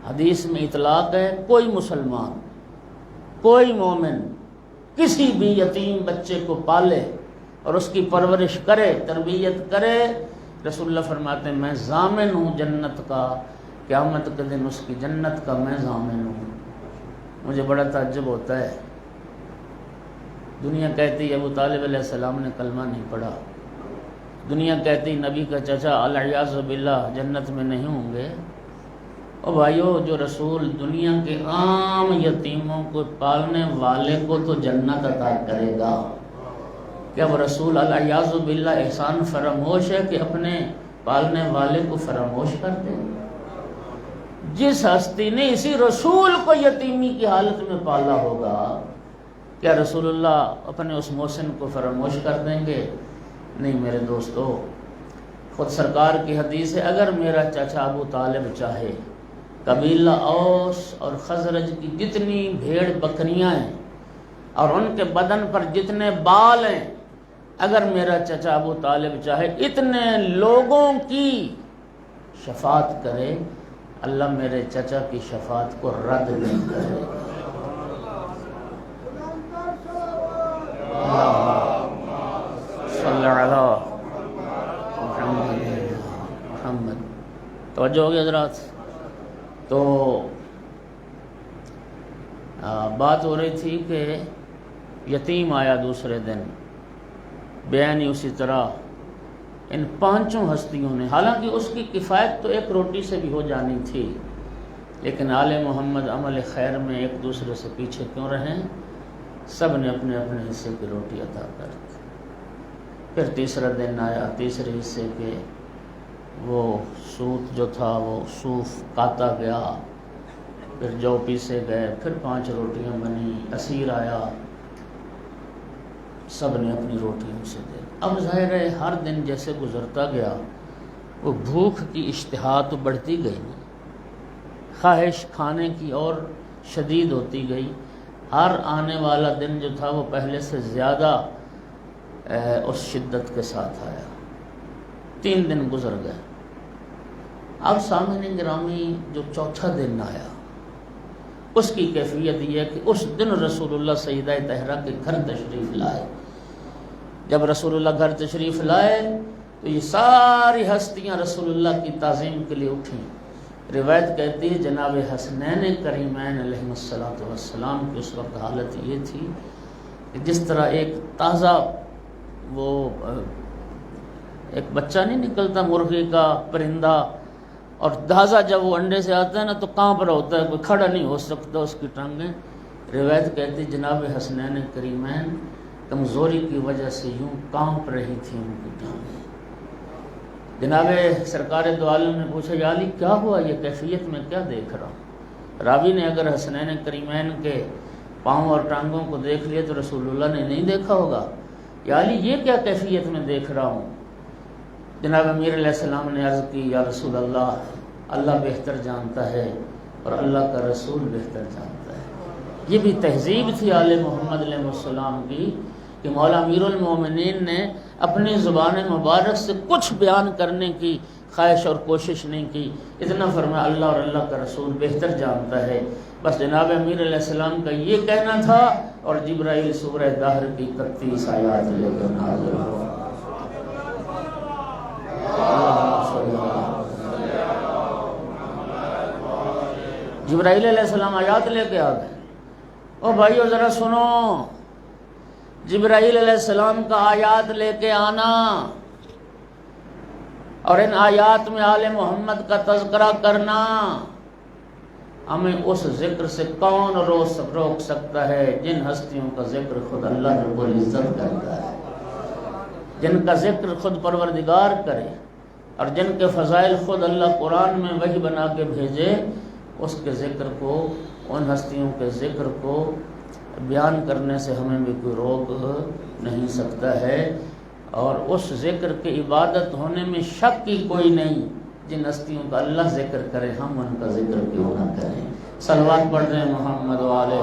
حدیث میں اطلاق ہے، کوئی مسلمان، کوئی مومن کسی بھی یتیم بچے کو پالے اور اس کی پرورش کرے، تربیت کرے، رسول اللہ فرماتے ہیں میں ضامن ہوں جنت کا، قیامت کے دن اس کی جنت کا میں ضامن ہوں۔ مجھے بڑا تعجب ہوتا ہے، دنیا کہتی ہے ابو طالب علیہ السلام نے کلمہ نہیں پڑھا، دنیا کہتی نبی کا چچا العیاذ باللہ جنت میں نہیں ہوں گے۔ او بھائیو، جو رسول دنیا کے عام یتیموں کو پالنے والے کو تو جنت عطا کرے گا، کیا وہ رسول العیاذ باللہ احسان فراموش ہے کہ اپنے پالنے والے کو فراموش کر دے؟ جس ہستی نے اسی رسول کو یتیمی کی حالت میں پالا ہوگا، کیا رسول اللہ اپنے اس محسن کو فراموش کر دیں گے؟ نہیں میرے دوستو، خود سرکار کی حدیث ہے، اگر میرا چچا ابو طالب چاہے، قبیلہ اوس اور خزرج کی جتنی بھیڑ بکریاں ہیں اور ان کے بدن پر جتنے بال ہیں، اگر میرا چچا ابو طالب چاہے اتنے لوگوں کی شفاعت کرے، اللہ میرے چچا کی شفاعت کو رد نہیں کرے گا۔ صلی اللہ علیہ محمد۔ توجہ ہو گئی حضرات؟ تو بات ہو رہی تھی کہ یتیم آیا دوسرے دن، بیان ہی اسی طرح ان پانچوں ہستیوں نے، حالانکہ اس کی کفایت تو ایک روٹی سے بھی ہو جانی تھی، لیکن آل محمد عمل خیر میں ایک دوسرے سے پیچھے کیوں رہیں؟ سب نے اپنے اپنے حصے کی روٹی عطا کر دی۔ پھر تیسرا دن آیا، تیسرے حصے کے وہ سوت جو تھا وہ صوف کاتا گیا، پھر جو پیسے گئے، پھر 5 روٹیاں بنی، اسیر آیا، سب نے اپنی روٹی ان سے دے۔ اب ظاہر ہے ہر دن جیسے گزرتا گیا وہ بھوک کی اشتہا تو بڑھتی گئی، خواہش کھانے کی اور شدید ہوتی گئی۔ ہر آنے والا دن جو تھا وہ پہلے سے زیادہ اس شدت کے ساتھ آیا۔ 3 دن گزر گئے۔ اب سامعین گرامی جو چوتھا دن آیا اس کی کیفیت یہ ہے کہ اس دن رسول اللہ سیدہ طاہرہ کے گھر تشریف لائے۔ جب رسول اللہ گھر تشریف لائے تو یہ ساری ہستیاں رسول اللہ کی تعظیم کے لیے اٹھیں۔ روایت کہتی ہے جناب حسنین کریمین علیہ السلام کی اس وقت حالت یہ تھی کہ جس طرح ایک تازہ وہ ایک بچہ نہیں نکلتا مرغی کا، پرندہ، اور تازہ جب وہ انڈے سے آتا ہے نا تو کانپ رہا ہوتا ہے، کوئی کھڑا نہیں ہو سکتا اس کی ٹانگیں۔ روایت کہتی جناب حسنین کریمین کمزوری کی وجہ سے یوں کانپ رہی تھی ان کی ٹانگیں۔ جناب سرکار دو عالم نے پوچھا یا علی کیا ہوا، یہ کیفیت میں کیا دیکھ رہا ہوں؟ راوی نے اگر حسنین کریمین کے پاؤں اور ٹانگوں کو دیکھ لیا تو رسول اللہ نے نہیں دیکھا ہوگا۔ یا علی یہ کیا کیفیت میں دیکھ رہا ہوں؟ جناب امیر علیہ السلام نے عرض کی یا رسول اللہ، اللہ بہتر جانتا ہے اور اللہ کا رسول بہتر جانتا ہے۔ یہ بھی تہذیب تھی آل محمد علیہ السلام کی کہ مولا امیر المومنین نے اپنی زبان مبارک سے کچھ بیان کرنے کی خواہش اور کوشش نہیں کی، اتنا فرمایا اللہ اور اللہ کا رسول بہتر جانتا ہے۔ بس جناب امیر علیہ السلام کا یہ کہنا تھا اور جبرائیل سورہ دہر کی 31 آیات لے کر نازل ہوا۔ جبرائیل علیہ السلام آیات لے کے آ گئے۔ او بھائیو ذرا سنو، جبرائیل علیہ السلام کا آیات لے کے آنا اور ان آیات میں آل محمد کا تذکرہ کرنا، ہمیں اس ذکر سے کون روک سکتا ہے جن ہستیوں کا ذکر خود اللہ رب العزت کرتا ہے، جن کا ذکر خود پروردگار کرے اور جن کے فضائل خود اللہ قرآن میں وحی بنا کے بھیجے، اس کے ذکر کو، ان ہستیوں کے ذکر کو بیان کرنے سے ہمیں بھی کوئی روک نہیں سکتا ہے، اور اس ذکر کے عبادت ہونے میں شک کی کوئی نہیں۔ جن ہستیوں کا اللہ ذکر کرے ہم ان کا ذکر کیوں نہ کریں؟ صلوات پڑھ رہے ہیں محمد والے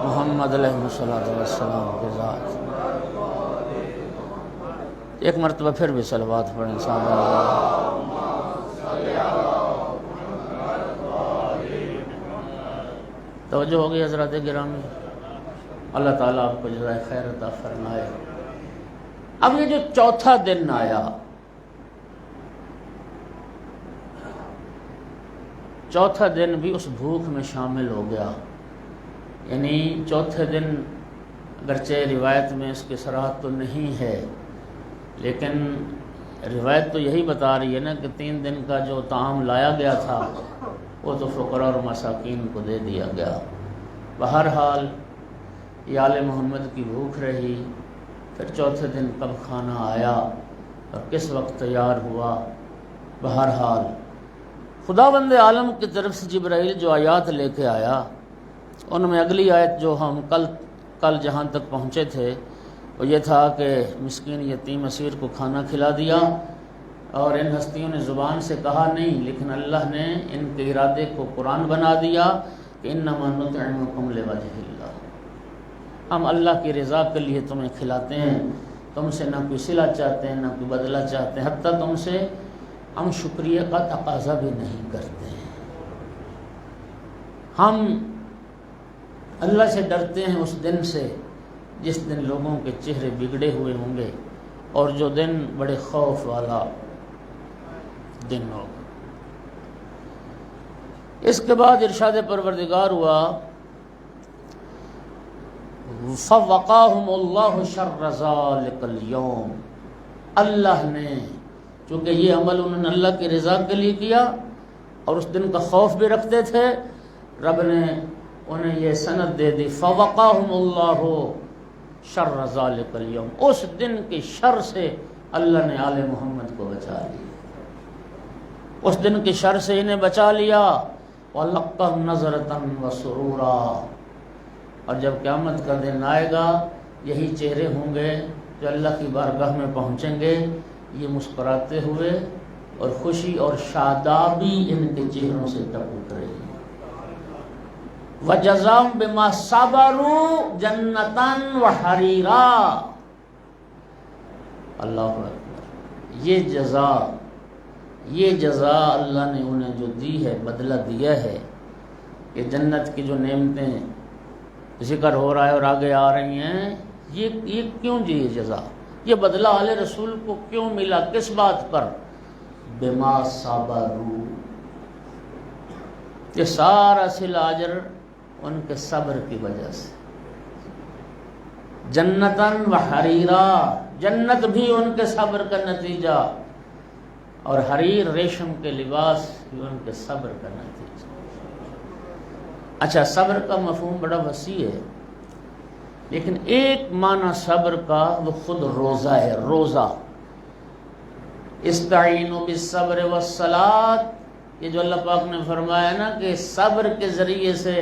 محمد علیہ السلام کے ذات۔ ایک مرتبہ پھر بھی صلوات پڑھیں صاحب۔ توجہ ہوگی حضرات گرامی؟ اللہ تعالیٰ آپ کو جزائے خیر عطا فرمائے۔ اب یہ جو چوتھا دن آیا، چوتھا دن بھی اس بھوک میں شامل ہو گیا، یعنی چوتھے دن اگرچہ روایت میں اس کی صراحت تو نہیں ہے، لیکن روایت تو یہی بتا رہی ہے نا کہ 3 دن کا جو طعام لایا گیا تھا وہ تو فقراء اور مساکین کو دے دیا گیا۔ بہرحال یہ آل محمد کی بھوک رہی، پھر چوتھے دن کب کھانا آیا اور کس وقت تیار ہوا۔ بہرحال خداوند عالم کی طرف سے جبرائیل جو آیات لے کے آیا، ان میں اگلی آیت جو ہم کل جہاں تک پہنچے تھے وہ یہ تھا کہ مسکین یتیم اسیر کو کھانا کھلا دیا، اور ان ہستیوں نے زبان سے کہا نہیں، لیکن اللہ نے ان کے ارادے کو قرآن بنا دیا کہ انما نطعمکم لوجہ اللہ، ہم اللہ کی رضا کے لیے تمہیں کھلاتے ہیں، تم سے نہ کوئی صلہ چاہتے ہیں نہ کوئی بدلہ چاہتے ہیں، حتیٰ تم سے ہم شکریہ کا تقاضا بھی نہیں کرتے ہیں۔ ہم اللہ سے ڈرتے ہیں اس دن سے جس دن لوگوں کے چہرے بگڑے ہوئے ہوں گے، اور جو دن بڑے خوف والا دن ہوگا۔ اس کے بعد ارشاد پروردگار ہوا فوقاہم اللہ شر ذالک اليوم، اللہ نے چونکہ یہ عمل انہوں نے اللہ کی رضا کے لیے کیا اور اس دن کا خوف بھی رکھتے تھے، رب نے انہیں یہ سند دے دی، فوقاہم اللہ شر ذالک اليوم، اس دن کی شر سے اللہ نے آل محمد کو بچا لیا، اس دن کی شر سے انہیں بچا لیا۔ وَلَقَّهُمْ نَظْرَةً وَسُرُورًا، اور جب قیامت کا دن آئے گا یہی چہرے ہوں گے جو اللہ کی بارگاہ میں پہنچیں گے، یہ مسکراتے ہوئے اور خوشی اور شادابی ان کے چہروں سے ٹپک رہی ہے۔ وَجَزَاهُمْ بِمَا صَبَرُوا جَنَّةً وَحَرِيرًا، اللہ اکبر، یہ جزا اللہ نے انہیں جو دی ہے، بدلہ دیا ہے کہ جنت کی جو نعمتیں ذکر ہو رہا ہے اور آگے آ رہی ہیں، یہ کیوں جی یہ جزا، یہ بدلہ آل رسول کو کیوں ملا، کس بات پر؟ بما صبروا، یہ سارا صلہ اجر ان کے صبر کی وجہ سے۔ جنتاً وحریرا، جنت بھی ان کے صبر کا نتیجہ، اور حریر ریشم کے لباس بھی ان کے صبر کا نتیجہ۔ اچھا، صبر کا مفہوم بڑا وسیع ہے، لیکن ایک معنی صبر کا وہ خود روزہ ہے، روزہ۔ استعینوا بالصبر والصلاۃ، یہ جو اللہ پاک نے فرمایا نا کہ صبر کے ذریعے سے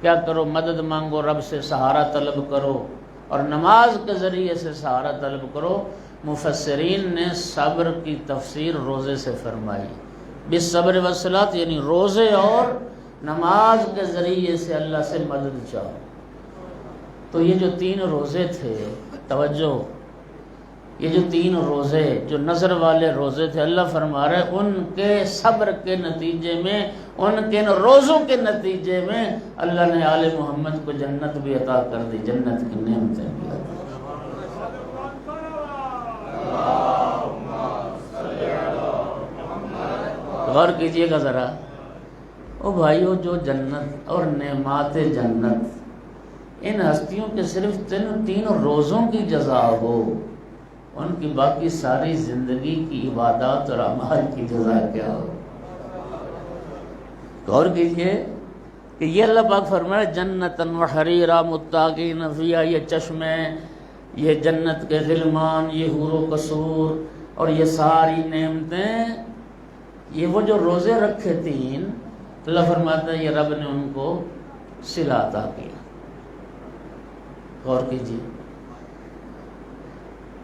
کیا کرو، مدد مانگو، رب سے سہارا طلب کرو، اور نماز کے ذریعے سے سہارا طلب کرو۔ مفسرین نے صبر کی تفسیر روزے سے فرمائی، بالصبر والصلاۃ، یعنی روزے اور نماز کے ذریعے سے اللہ سے مدد چاہو۔ تو یہ جو 3 روزے تھے، توجہ، یہ جو 3 روزے جو نظر والے روزے تھے، اللہ فرما رہے ان کے صبر کے نتیجے میں، ان کے روزوں کے نتیجے میں اللہ نے آل محمد کو جنت بھی عطا کر دی، جنت کی نعمتیں بھی عطا۔ غور کیجئے گا ذرا، او بھائیو، جو جنت اور نعمات جنت ان ہستیوں کے صرف 3 روزوں کی جزا ہو، ان کی باقی ساری زندگی کی عبادات اور اعمال کی جزا کیا ہو؟ غور کیجئے کہ یہ اللہ پاک فرمایا جنتاً وحریرا متقین فیہا، یہ چشمے، یہ جنت کے غلمان، یہ حور و قصور اور یہ ساری نعمتیں، یہ وہ جو روزے رکھے 3، اللہ فرماتا ہے یہ رب نے ان کو صلہ عطا کیا۔ غور کیجیے،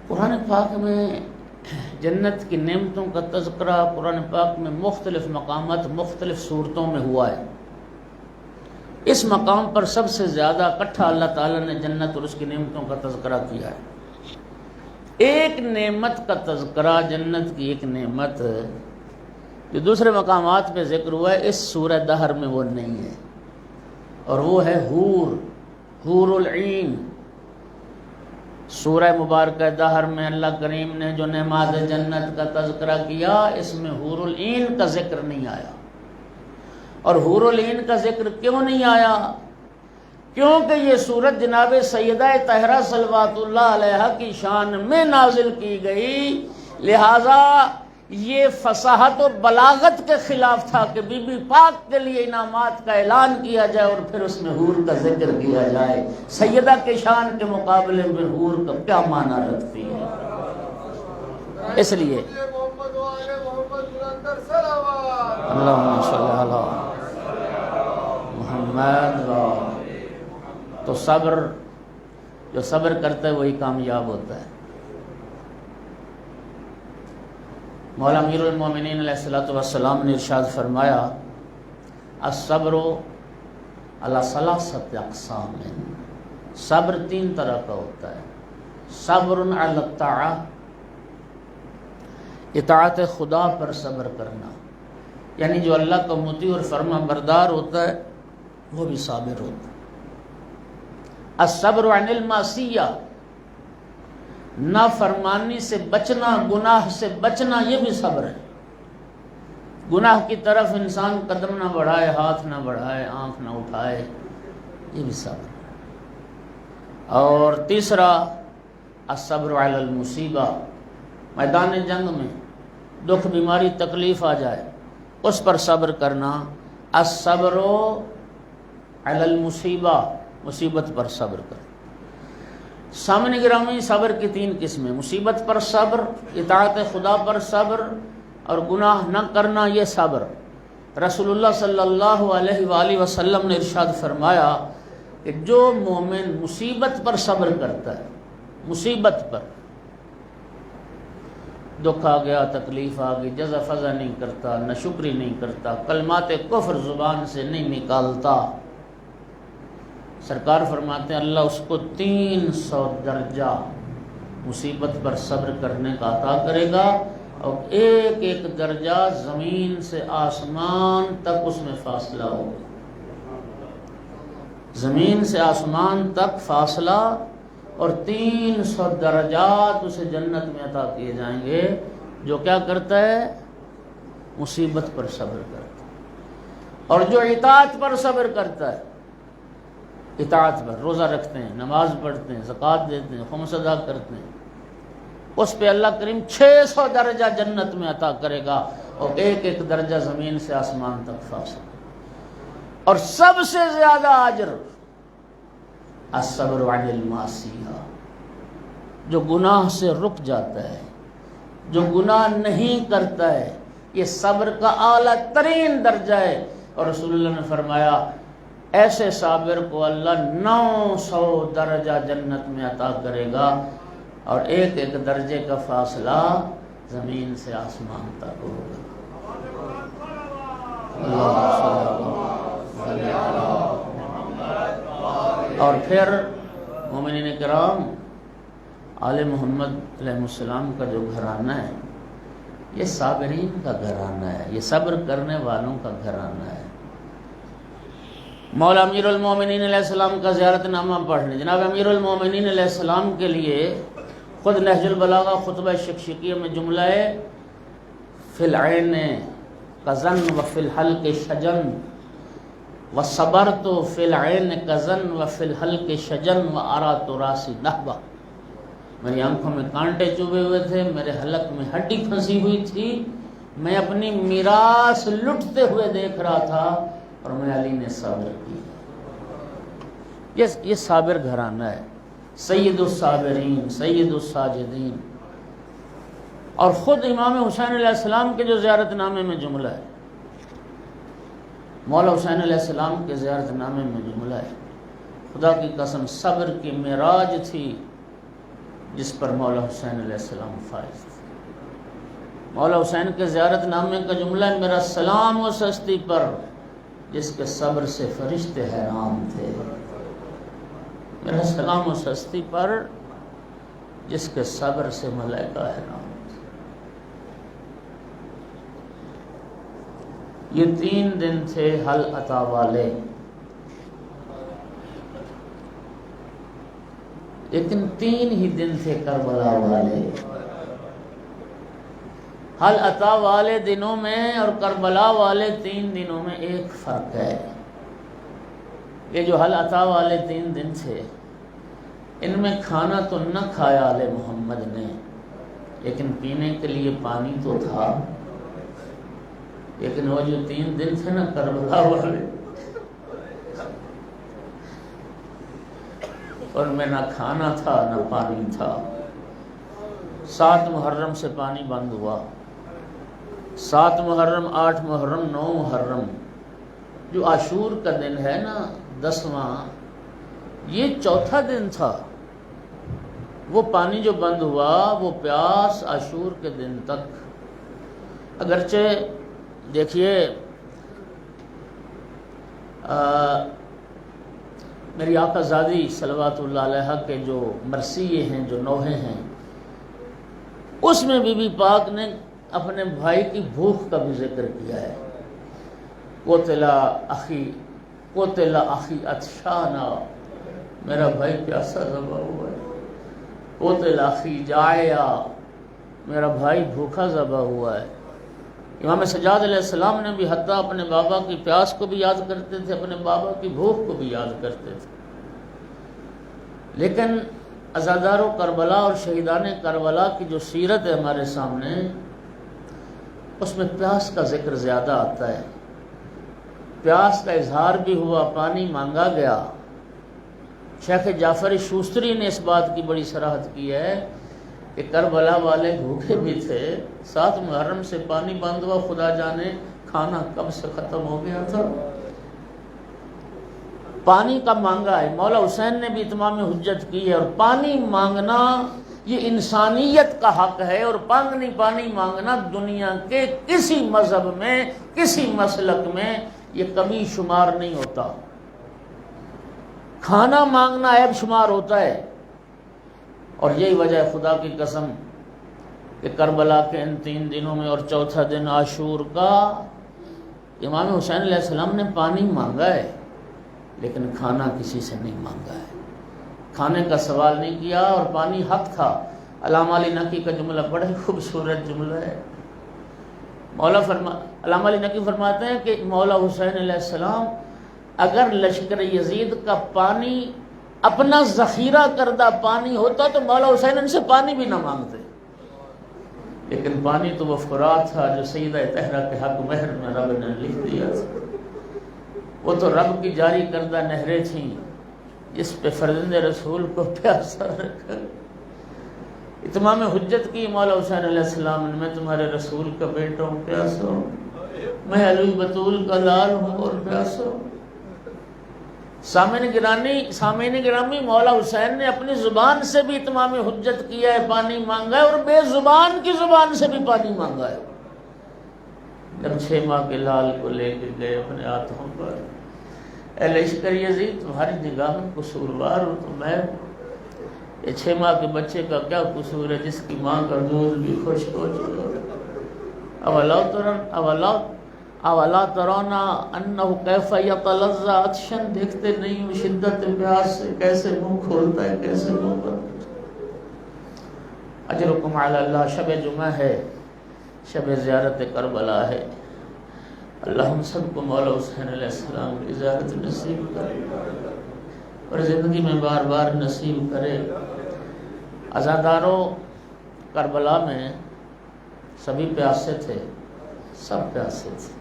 قرآن پاک میں جنت کی نعمتوں کا تذکرہ قرآن پاک میں مختلف مقامات مختلف صورتوں میں ہوا ہے۔ اس مقام پر سب سے زیادہ اکٹھا اللہ تعالیٰ نے جنت اور اس کی نعمتوں کا تذکرہ کیا ہے۔ ایک نعمت کا تذکرہ، جنت کی ایک نعمت جو دوسرے مقامات پہ ذکر ہوا ہے، اس سورہ دہر میں وہ نہیں ہے، اور وہ ہے حور العین۔ سورہ مبارکہ دہر میں اللہ کریم نے جو نعمات جنت کا تذکرہ کیا، اس میں حور العین کا ذکر نہیں آیا۔ اور حور العین کا ذکر کیوں نہیں آیا؟ کیونکہ یہ سورت جناب سیدہ طاہرہ صلوات اللہ علیہا کی شان میں نازل کی گئی، لہٰذا یہ فصاحت و بلاغت کے خلاف تھا کہ بی بی پاک کے لیے انعامات کا اعلان کیا جائے اور پھر اس میں حور کا ذکر کیا جائے۔ سیدہ کے شان کے مقابلے میں حور کا کیا معنی رکھتی ہے؟ اس لیے اللہم صلی علی محمد۔ تو صبر، جو صبر کرتا ہے وہی کامیاب ہوتا ہے۔ مولا امیر المومنین علیہ الصلوۃ والسلام نے ارشاد فرمایا، الصبر علی ثلاثۃ اقسام، صبر 3 طرح کا ہوتا ہے۔ صبر علی الطاعہ، اطاعت خدا پر صبر کرنا، یعنی جو اللہ کا مطیع اور فرما بردار ہوتا ہے وہ بھی صابر ہوتا ہے۔ الصبر عن المعصیہ، نافرمانی سے بچنا، گناہ سے بچنا، یہ بھی صبر ہے۔ گناہ کی طرف انسان قدم نہ بڑھائے، ہاتھ نہ بڑھائے، آنکھ نہ اٹھائے، یہ بھی صبر ہے۔ اور تیسرا الصبر علی المصیبہ، میدان جنگ میں دکھ بیماری تکلیف آ جائے اس پر صبر کرنا، الصبر علی المصیبہ، مصیبت پر صبر کرنا۔ سامنے گرامی، صبر کی 3 قسمیں، مصیبت پر صبر، اطاعت خدا پر صبر، اور گناہ نہ کرنا، یہ صبر۔ رسول اللہ صلی اللہ علیہ وآلہ وسلم نے ارشاد فرمایا کہ جو مومن مصیبت پر صبر کرتا ہے، مصیبت پر، دکھ آ گیا، تکلیف آ گئی، جزا فضا نہیں کرتا، نہ شکری نہیں کرتا، کلمات کفر زبان سے نہیں نکالتا، سرکار فرماتے ہیں اللہ اس کو 300 درجہ مصیبت پر صبر کرنے کا عطا کرے گا، اور ایک ایک درجہ زمین سے آسمان تک اس میں فاصلہ ہوگا، زمین سے آسمان تک فاصلہ، اور 300 درجات اسے جنت میں عطا کیے جائیں گے، جو کیا کرتا ہے؟ مصیبت پر صبر کرتا ہے۔ اور جو اطاعت پر صبر کرتا ہے، اطاعت پر، روزہ رکھتے ہیں، نماز پڑھتے ہیں، زکوٰۃ دیتے ہیں، خمس ادا کرتے ہیں، اس پہ اللہ کریم 600 درجہ جنت میں عطا کرے گا، اور ایک ایک درجہ زمین سے آسمان تک فاصلہ۔ اور سب سے زیادہ اجر الصبر عن المعصیہ، جو گناہ سے رک جاتا ہے، جو گناہ نہیں کرتا ہے، یہ صبر کا اعلیٰ ترین درجہ ہے۔ اور رسول اللہ نے فرمایا ایسے صابر کو اللہ 900 درجہ جنت میں عطا کرے گا، اور ایک ایک درجے کا فاصلہ زمین سے آسمان تک ہوگا۔ اور پھر مومنین کرام، آل محمد علیہ السلام کا جو گھرانہ ہے، یہ صابرین کا گھرانہ ہے، یہ صبر کرنے والوں کا گھرانہ ہے۔ مولا امیر المومنین علیہ السلام کا زیارت نامہ پڑھنے، جناب امیر المومنین علیہ السلام کے لیے خود نہج البلاغہ خطبہ شکشکیہ میں جملہ ہے فی العین کزن و فی الحلق شجن وصبرت فی العین کزن و فی الحلق شجن و ارات راسی نحبہ، میری آنکھوں میں کانٹے چوبے ہوئے تھے، میرے حلق میں ہڈی پھنسی ہوئی تھی، میں اپنی میراث لٹتے ہوئے دیکھ رہا تھا، اور میں علی نے صبر کی۔ یہ صابر گھرانہ ہے، سید الصابرین، سید الساجدین۔ اور خود امام حسین علیہ السلام کے جو زیارت نامے میں جملہ ہے، مولا حسین علیہ السلام کے زیارت نامے میں جملہ ہے، خدا کی قسم صبر کی معراج تھی جس پر مولا حسین علیہ السلام فائز تھے۔ مولا حسین کے زیارت نامے کا جملہ ہے میرا سلام و سستی پر جس کے صبر سے فرشتے حیران تھے، میرا سلام و سستی پر جس کے صبر سے ملائکہ حیران تھے۔ یہ 3 دن تھے حل عطا والے، لیکن 3 ہی دن تھے کربلا والے۔ حل عطا والے دنوں میں اور کربلا والے 3 دنوں میں ایک فرق ہے۔ یہ جو حل عطا والے 3 دن تھے، ان میں کھانا تو نہ کھایا آل محمد نے، لیکن پینے کے لیے پانی تو تھا۔ لیکن وہ جو 3 دن تھے نا کربلا والے، ان میں نہ کھانا تھا نہ پانی تھا۔ 7 محرم سے پانی بند ہوا، 7 محرم، 8 محرم، 9 محرم، جو عاشور کا دن ہے نا 10واں، یہ 4تھا دن تھا۔ وہ پانی جو بند ہوا، وہ پیاس عاشور کے دن تک۔ اگرچہ دیکھیے میری آقا زادی صلوات اللہ علیہ کے جو مرثیے ہیں، جو نوحے ہیں، اس میں بی بی پاک نے اپنے بھائی کی بھوک کا بھی ذکر کیا ہے۔ قتل اخی عطشانا، میرا بھائی پیاسا ذبح ہوا ہے۔ قتل اخی جائع، میرا بھائی بھوکا ذبح ہوا ہے۔ امام سجاد علیہ السلام نے بھی حتیٰ اپنے بابا کی پیاس کو بھی یاد کرتے تھے، اپنے بابا کی بھوک کو بھی یاد کرتے تھے۔ لیکن عزادارو کربلا اور شہیدان کربلا کی جو سیرت ہے ہمارے سامنے، اس میں پیاس کا ذکر زیادہ آتا ہے۔ پیاس کا اظہار بھی ہوا، پانی مانگا گیا۔ شیخ جعفر شوستری نے اس بات کی بڑی صراحت کی ہے کہ کربلا والے بھوکے بھی تھے، 7 محرم سے پانی بند ہوا، خدا جانے کھانا کب سے ختم ہو گیا تھا۔ پانی کا مانگا ہے، مولا حسین نے بھی اتمام حجت کی ہے، اور پانی مانگنا یہ انسانیت کا حق ہے، اور پانی مانگنا دنیا کے کسی مذہب میں، کسی مسلک میں یہ کمی شمار نہیں ہوتا۔ کھانا مانگنا عیب شمار ہوتا ہے، اور یہی وجہ ہے خدا کی قسم کہ کربلا کے ان 3 دنوں میں اور چوتھا دن عاشور کا امام حسین علیہ السلام نے پانی مانگا ہے، لیکن کھانا کسی سے نہیں مانگا ہے، کھانے کا سوال نہیں کیا، اور پانی حق تھا۔ علامہ علی نقی کا جملہ بڑا ہی خوبصورت جملہ ہے۔ علامہ علی نقی فرماتے ہیں کہ مولا حسین علیہ السلام اگر لشکر یزید کا پانی اپنا ذخیرہ کردہ پانی ہوتا تو مولا حسین ان سے پانی بھی نہ مانگتے، لیکن پانی تو وہ فرات تھا جو سیدہ طہرہ کے حق مہر میں رب نے لکھ دیا تھا، وہ تو رب کی جاری کردہ نہریں تھیں جس پہ فرزند رسول کو پیاسا رکھا۔ اتمام حجت کی مولا حسین علیہ السلام نے، میں تمہارے رسول کا بیٹا ہوں، پیاسا ہوں، میں علی بطول کا لال ہوں اور پیاسا ہوں۔ سامعین گرامی، مولا حسین نے اپنی زبان سے بھی اتمام حجت کیا ہے، پانی مانگا ہے، اور بے زبان کی زبان سے بھی پانی مانگا ہے۔ جب 6 ماہ کے لال کو لے کے گئے اپنے ہاتھوں پر، اے لشکر یزید تمہاری نگاہ میں قصوروار ہوں تو میں، یہ 6 ماہ کے بچے کا کیا قصور ہے جس کی ماں کا دودھ بھی خشک ہو چکا؟ اولا ترونا انہ کیف یتلظی عطشا، دیکھتے نہیں ہو شدت پیاس سے کیسے منہ کھولتا ہے، کیسے منہ بند۔ اجرکم علی اللہ، شب جمعہ ہے، شب زیارت کربلا ہے، اللہ ہم سب کو مولا حسین علیہ السلام کی زیارت نصیب کرے اور زندگی میں بار بار نصیب کرے۔ عزاداروں، کربلا میں سبھی پیاسے تھے، سب پیاسے تھے،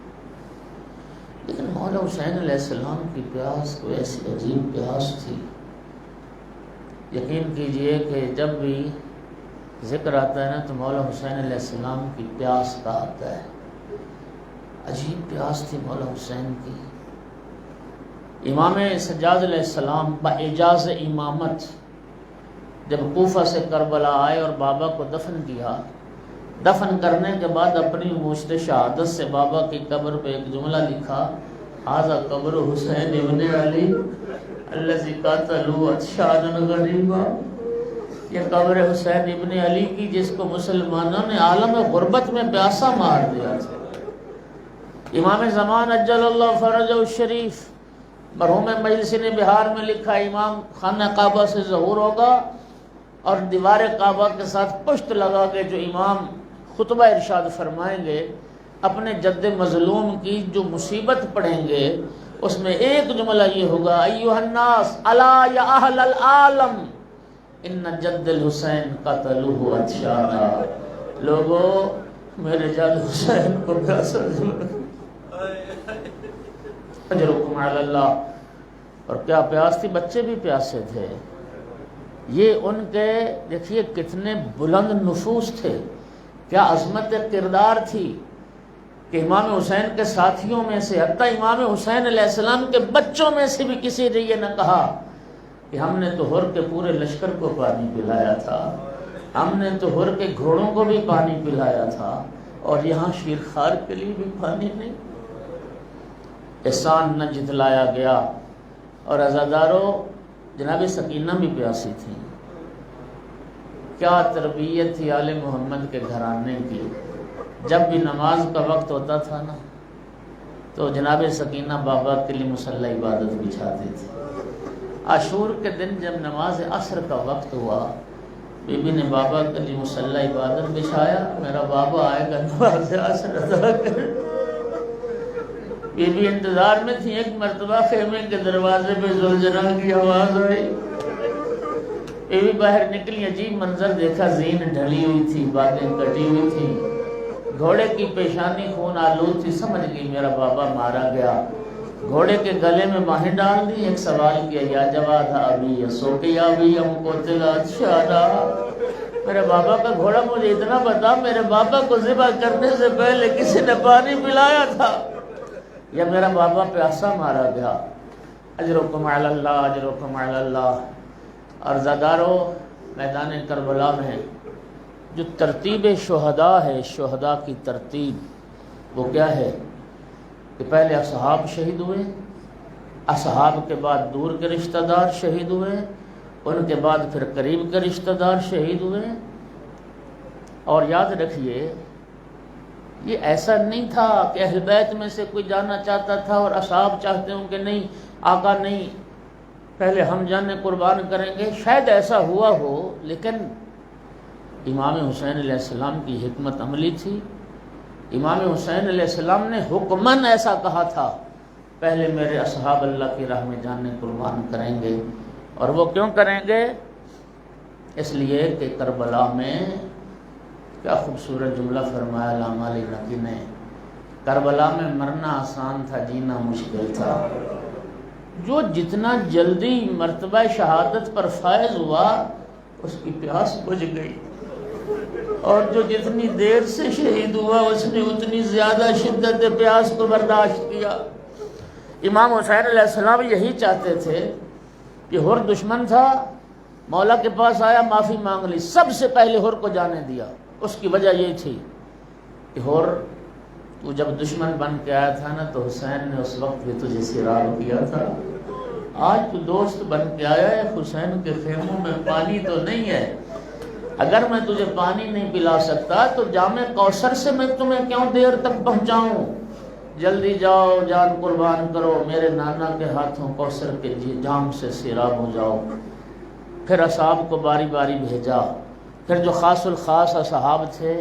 لیکن مولا حسین علیہ السلام کی پیاس کوئی ایسی عجیب پیاس تھی۔ یقین کیجئے کہ جب بھی ذکر آتا ہے نا تو مولا حسین علیہ السلام کی پیاس کا آتا ہے۔ عجیب پیاس تھی مولا حسین کی۔ امام سجاد علیہ السلام باعجاز امامت جب کوفہ سے کربلا آئے اور بابا کو دفن کیا، دفن کرنے کے بعد اپنی مشت شہادت سے بابا کی قبر پہ ایک جملہ لکھا، ھذا قبر حسین ابن علی الذی قاتلوا عطشانا غریبا، یہ قبر حسین ابن علی کی جس کو مسلمانوں نے عالم غربت میں پیاسا مار دیا تھا۔ امام زمان اجل اللہ فرجہ الشریف مرحوم مجلسی نے بہار میں لکھا، امام خانہ کعبہ سے ظہور ہوگا اور دیوار کعبہ کے ساتھ پشت لگا کے جو امام خطبہ ارشاد فرمائیں گے، اپنے جد مظلوم کی جو مصیبت پڑھیں گے، اس میں ایک جملہ یہ ہوگا، ایھا الناس الا یا اہل العالم ان جد الحسین قتلوہ عطشانا، لوگو میرے جد حسین کو پیاسا اجرکم علی اللہ۔ اور کیا پیاس تھی، بچے بھی پیاسے تھے۔ یہ ان کے دیکھیے کتنے بلند نفوس تھے، کیا عظمت کردار تھی کہ امام حسین کے ساتھیوں میں سے، حتیٰ امام حسین علیہ السلام کے بچوں میں سے بھی کسی نے یہ نہ کہا کہ ہم نے تو ہر کے پورے لشکر کو پانی پلایا تھا، ہم نے تو ہر کے گھوڑوں کو بھی پانی پلایا تھا، اور یہاں شیرخوار کے لیے بھی پانی نہیں۔ احسان نہ جتلایا گیا۔ اور عزاداروں، جناب سکینہ بھی پیاسی تھی۔ کیا تربیت تھی آل محمد کے گھرانے کی۔ جب بھی نماز کا وقت ہوتا تھا نا تو جناب سکینہ بابا کے لیے مصلی عبادت بچھاتی تھی۔ عاشور کے دن جب نماز عصر کا وقت ہوا، بی بی نے بابا کے لیے مصلی عبادت بچھایا، میرا بابا آئے گا نماز عصر ادا کر۔ بی بی انتظار میں تھی۔ ایک مرتبہ خیمے کے دروازے پہ زلزلہ کی آواز آئی، بیوی باہر نکلی، عجیب منظر دیکھا، زین ڈھلی ہوئی تھی، باتیں کٹی ہوئی تھی، گھوڑے کی پیشانی خون آلود تھی، سمجھ گئی میرا بابا مارا گیا، گھوڑے کے گلے میں باہیں ڈال دی، ایک سوال کیا، یا جواد ابھی یسو کہ یا بھی ہم کو تلات شادا، میرے بابا کا گھوڑا مجھے اتنا بتا، میرے بابا کو ذبح کرنے سے پہلے کسی نے پانی پلایا تھا یا میرا بابا پیاسا مارا گیا؟ اجرکم علی اللہ، اجرکم علی اللہ۔ اور زادارو، میدان کربلا میں جو ترتیب شہداء ہے، شہداء کی ترتیب وہ کیا ہے کہ پہلے اصحاب شہید ہوئے، اصحاب کے بعد دور کے رشتہ دار شہید ہوئے، ان کے بعد پھر قریب کے رشتہ دار شہید ہوئے۔ اور یاد رکھیے، یہ ایسا نہیں تھا کہ اہل بیت میں سے کوئی جانا چاہتا تھا اور اصحاب چاہتے ہوں کہ نہیں آقا نہیں، پہلے ہم جانے قربان کریں گے، شاید ایسا ہوا ہو، لیکن امام حسین علیہ السلام کی حکمت عملی تھی۔ امام حسین علیہ السلام نے حکماً ایسا کہا تھا، پہلے میرے اصحاب اللہ کی راہ میں جانے قربان کریں گے۔ اور وہ کیوں کریں گے؟ اس لیے کہ کربلا میں کیا خوبصورت جملہ فرمایا علامہ علی نقی نے، کربلا میں مرنا آسان تھا، جینا مشکل تھا۔ جو جتنا جلدی مرتبہ شہادت پر فائز ہوا اس کی پیاس بجھ گئی، اور جو جتنی دیر سے شہید ہوا اس نے اتنی زیادہ شدت پیاس کو برداشت کیا۔ امام حسین علیہ السلام یہی چاہتے تھے کہ ہر دشمن تھا، مولا کے پاس آیا، معافی مانگ لی، سب سے پہلے ہر کو جانے دیا۔ اس کی وجہ یہ تھی کہ ہر تو جب دشمن بن کے آیا تھا نا تو حسین نے اس وقت بھی تجھے سیراب کیا تھا، آج تو دوست بن کے آیا ہے، حسین کے خیموں میں پانی تو نہیں ہے، اگر میں تجھے پانی نہیں پلا سکتا تو جام کوثر سے میں تمہیں کیوں دیر تک پہنچاؤں؟ جلدی جاؤ، جان قربان کرو، میرے نانا کے ہاتھوں کوثر کے جام سے سیراب ہو جاؤ۔ پھر اصحاب کو باری باری بھیجا، پھر جو خاص الخاص اصحاب تھے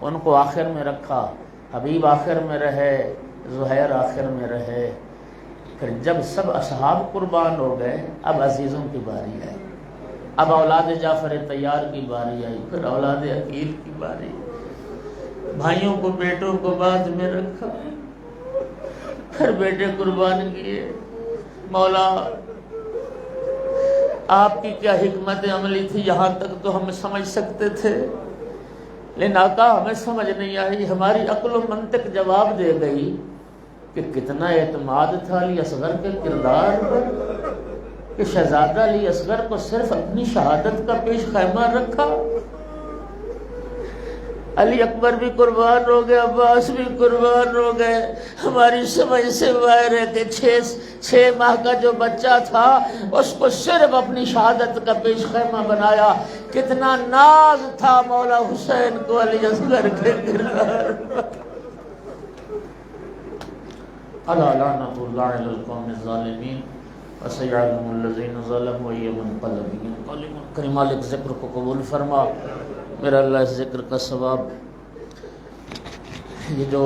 ان کو آخر میں رکھا، حبیب آخر میں رہے، زہیر آخر میں رہے۔ پھر جب سب اصحاب قربان ہو گئے، اب عزیزوں کی باری آئی، اب اولاد جعفر طیار کی باری آئی، پھر اولاد عقیل کی باری، بھائیوں کو بیٹوں کو بعد میں رکھا، پھر بیٹے قربان کیے۔ مولا آپ کی کیا حکمت عملی تھی، یہاں تک تو ہم سمجھ سکتے تھے، لیکن آقا ہمیں سمجھ نہیں آئی، ہماری عقل و منطق جواب دے گئی کہ کتنا اعتماد تھا علی اصغر کے کردار پر کہ شہزادہ علی اصغر کو صرف اپنی شہادت کا پیش خیمہ رکھا۔ علی اکبر بھی قربان ہو گئے، عباس بھی قربان ہو گئے، ہماری سمجھ سے باہر ہے کہ 6 ماہ کا جو بچہ تھا اس کو صرف اپنی شہادت کا پیش خیمہ بنایا۔ کتنا ناز تھا مولا حسین کو علی اصغر کے کردار پر۔ الا لعنۃ اللہ علی القوم الظالمین وسيعلم الذين ظلموا أي منقلب ينقلبون۔ کریم مالک ذکر کو قبول فرما، میرا اللہ اس ذکر کا ثواب یہ جو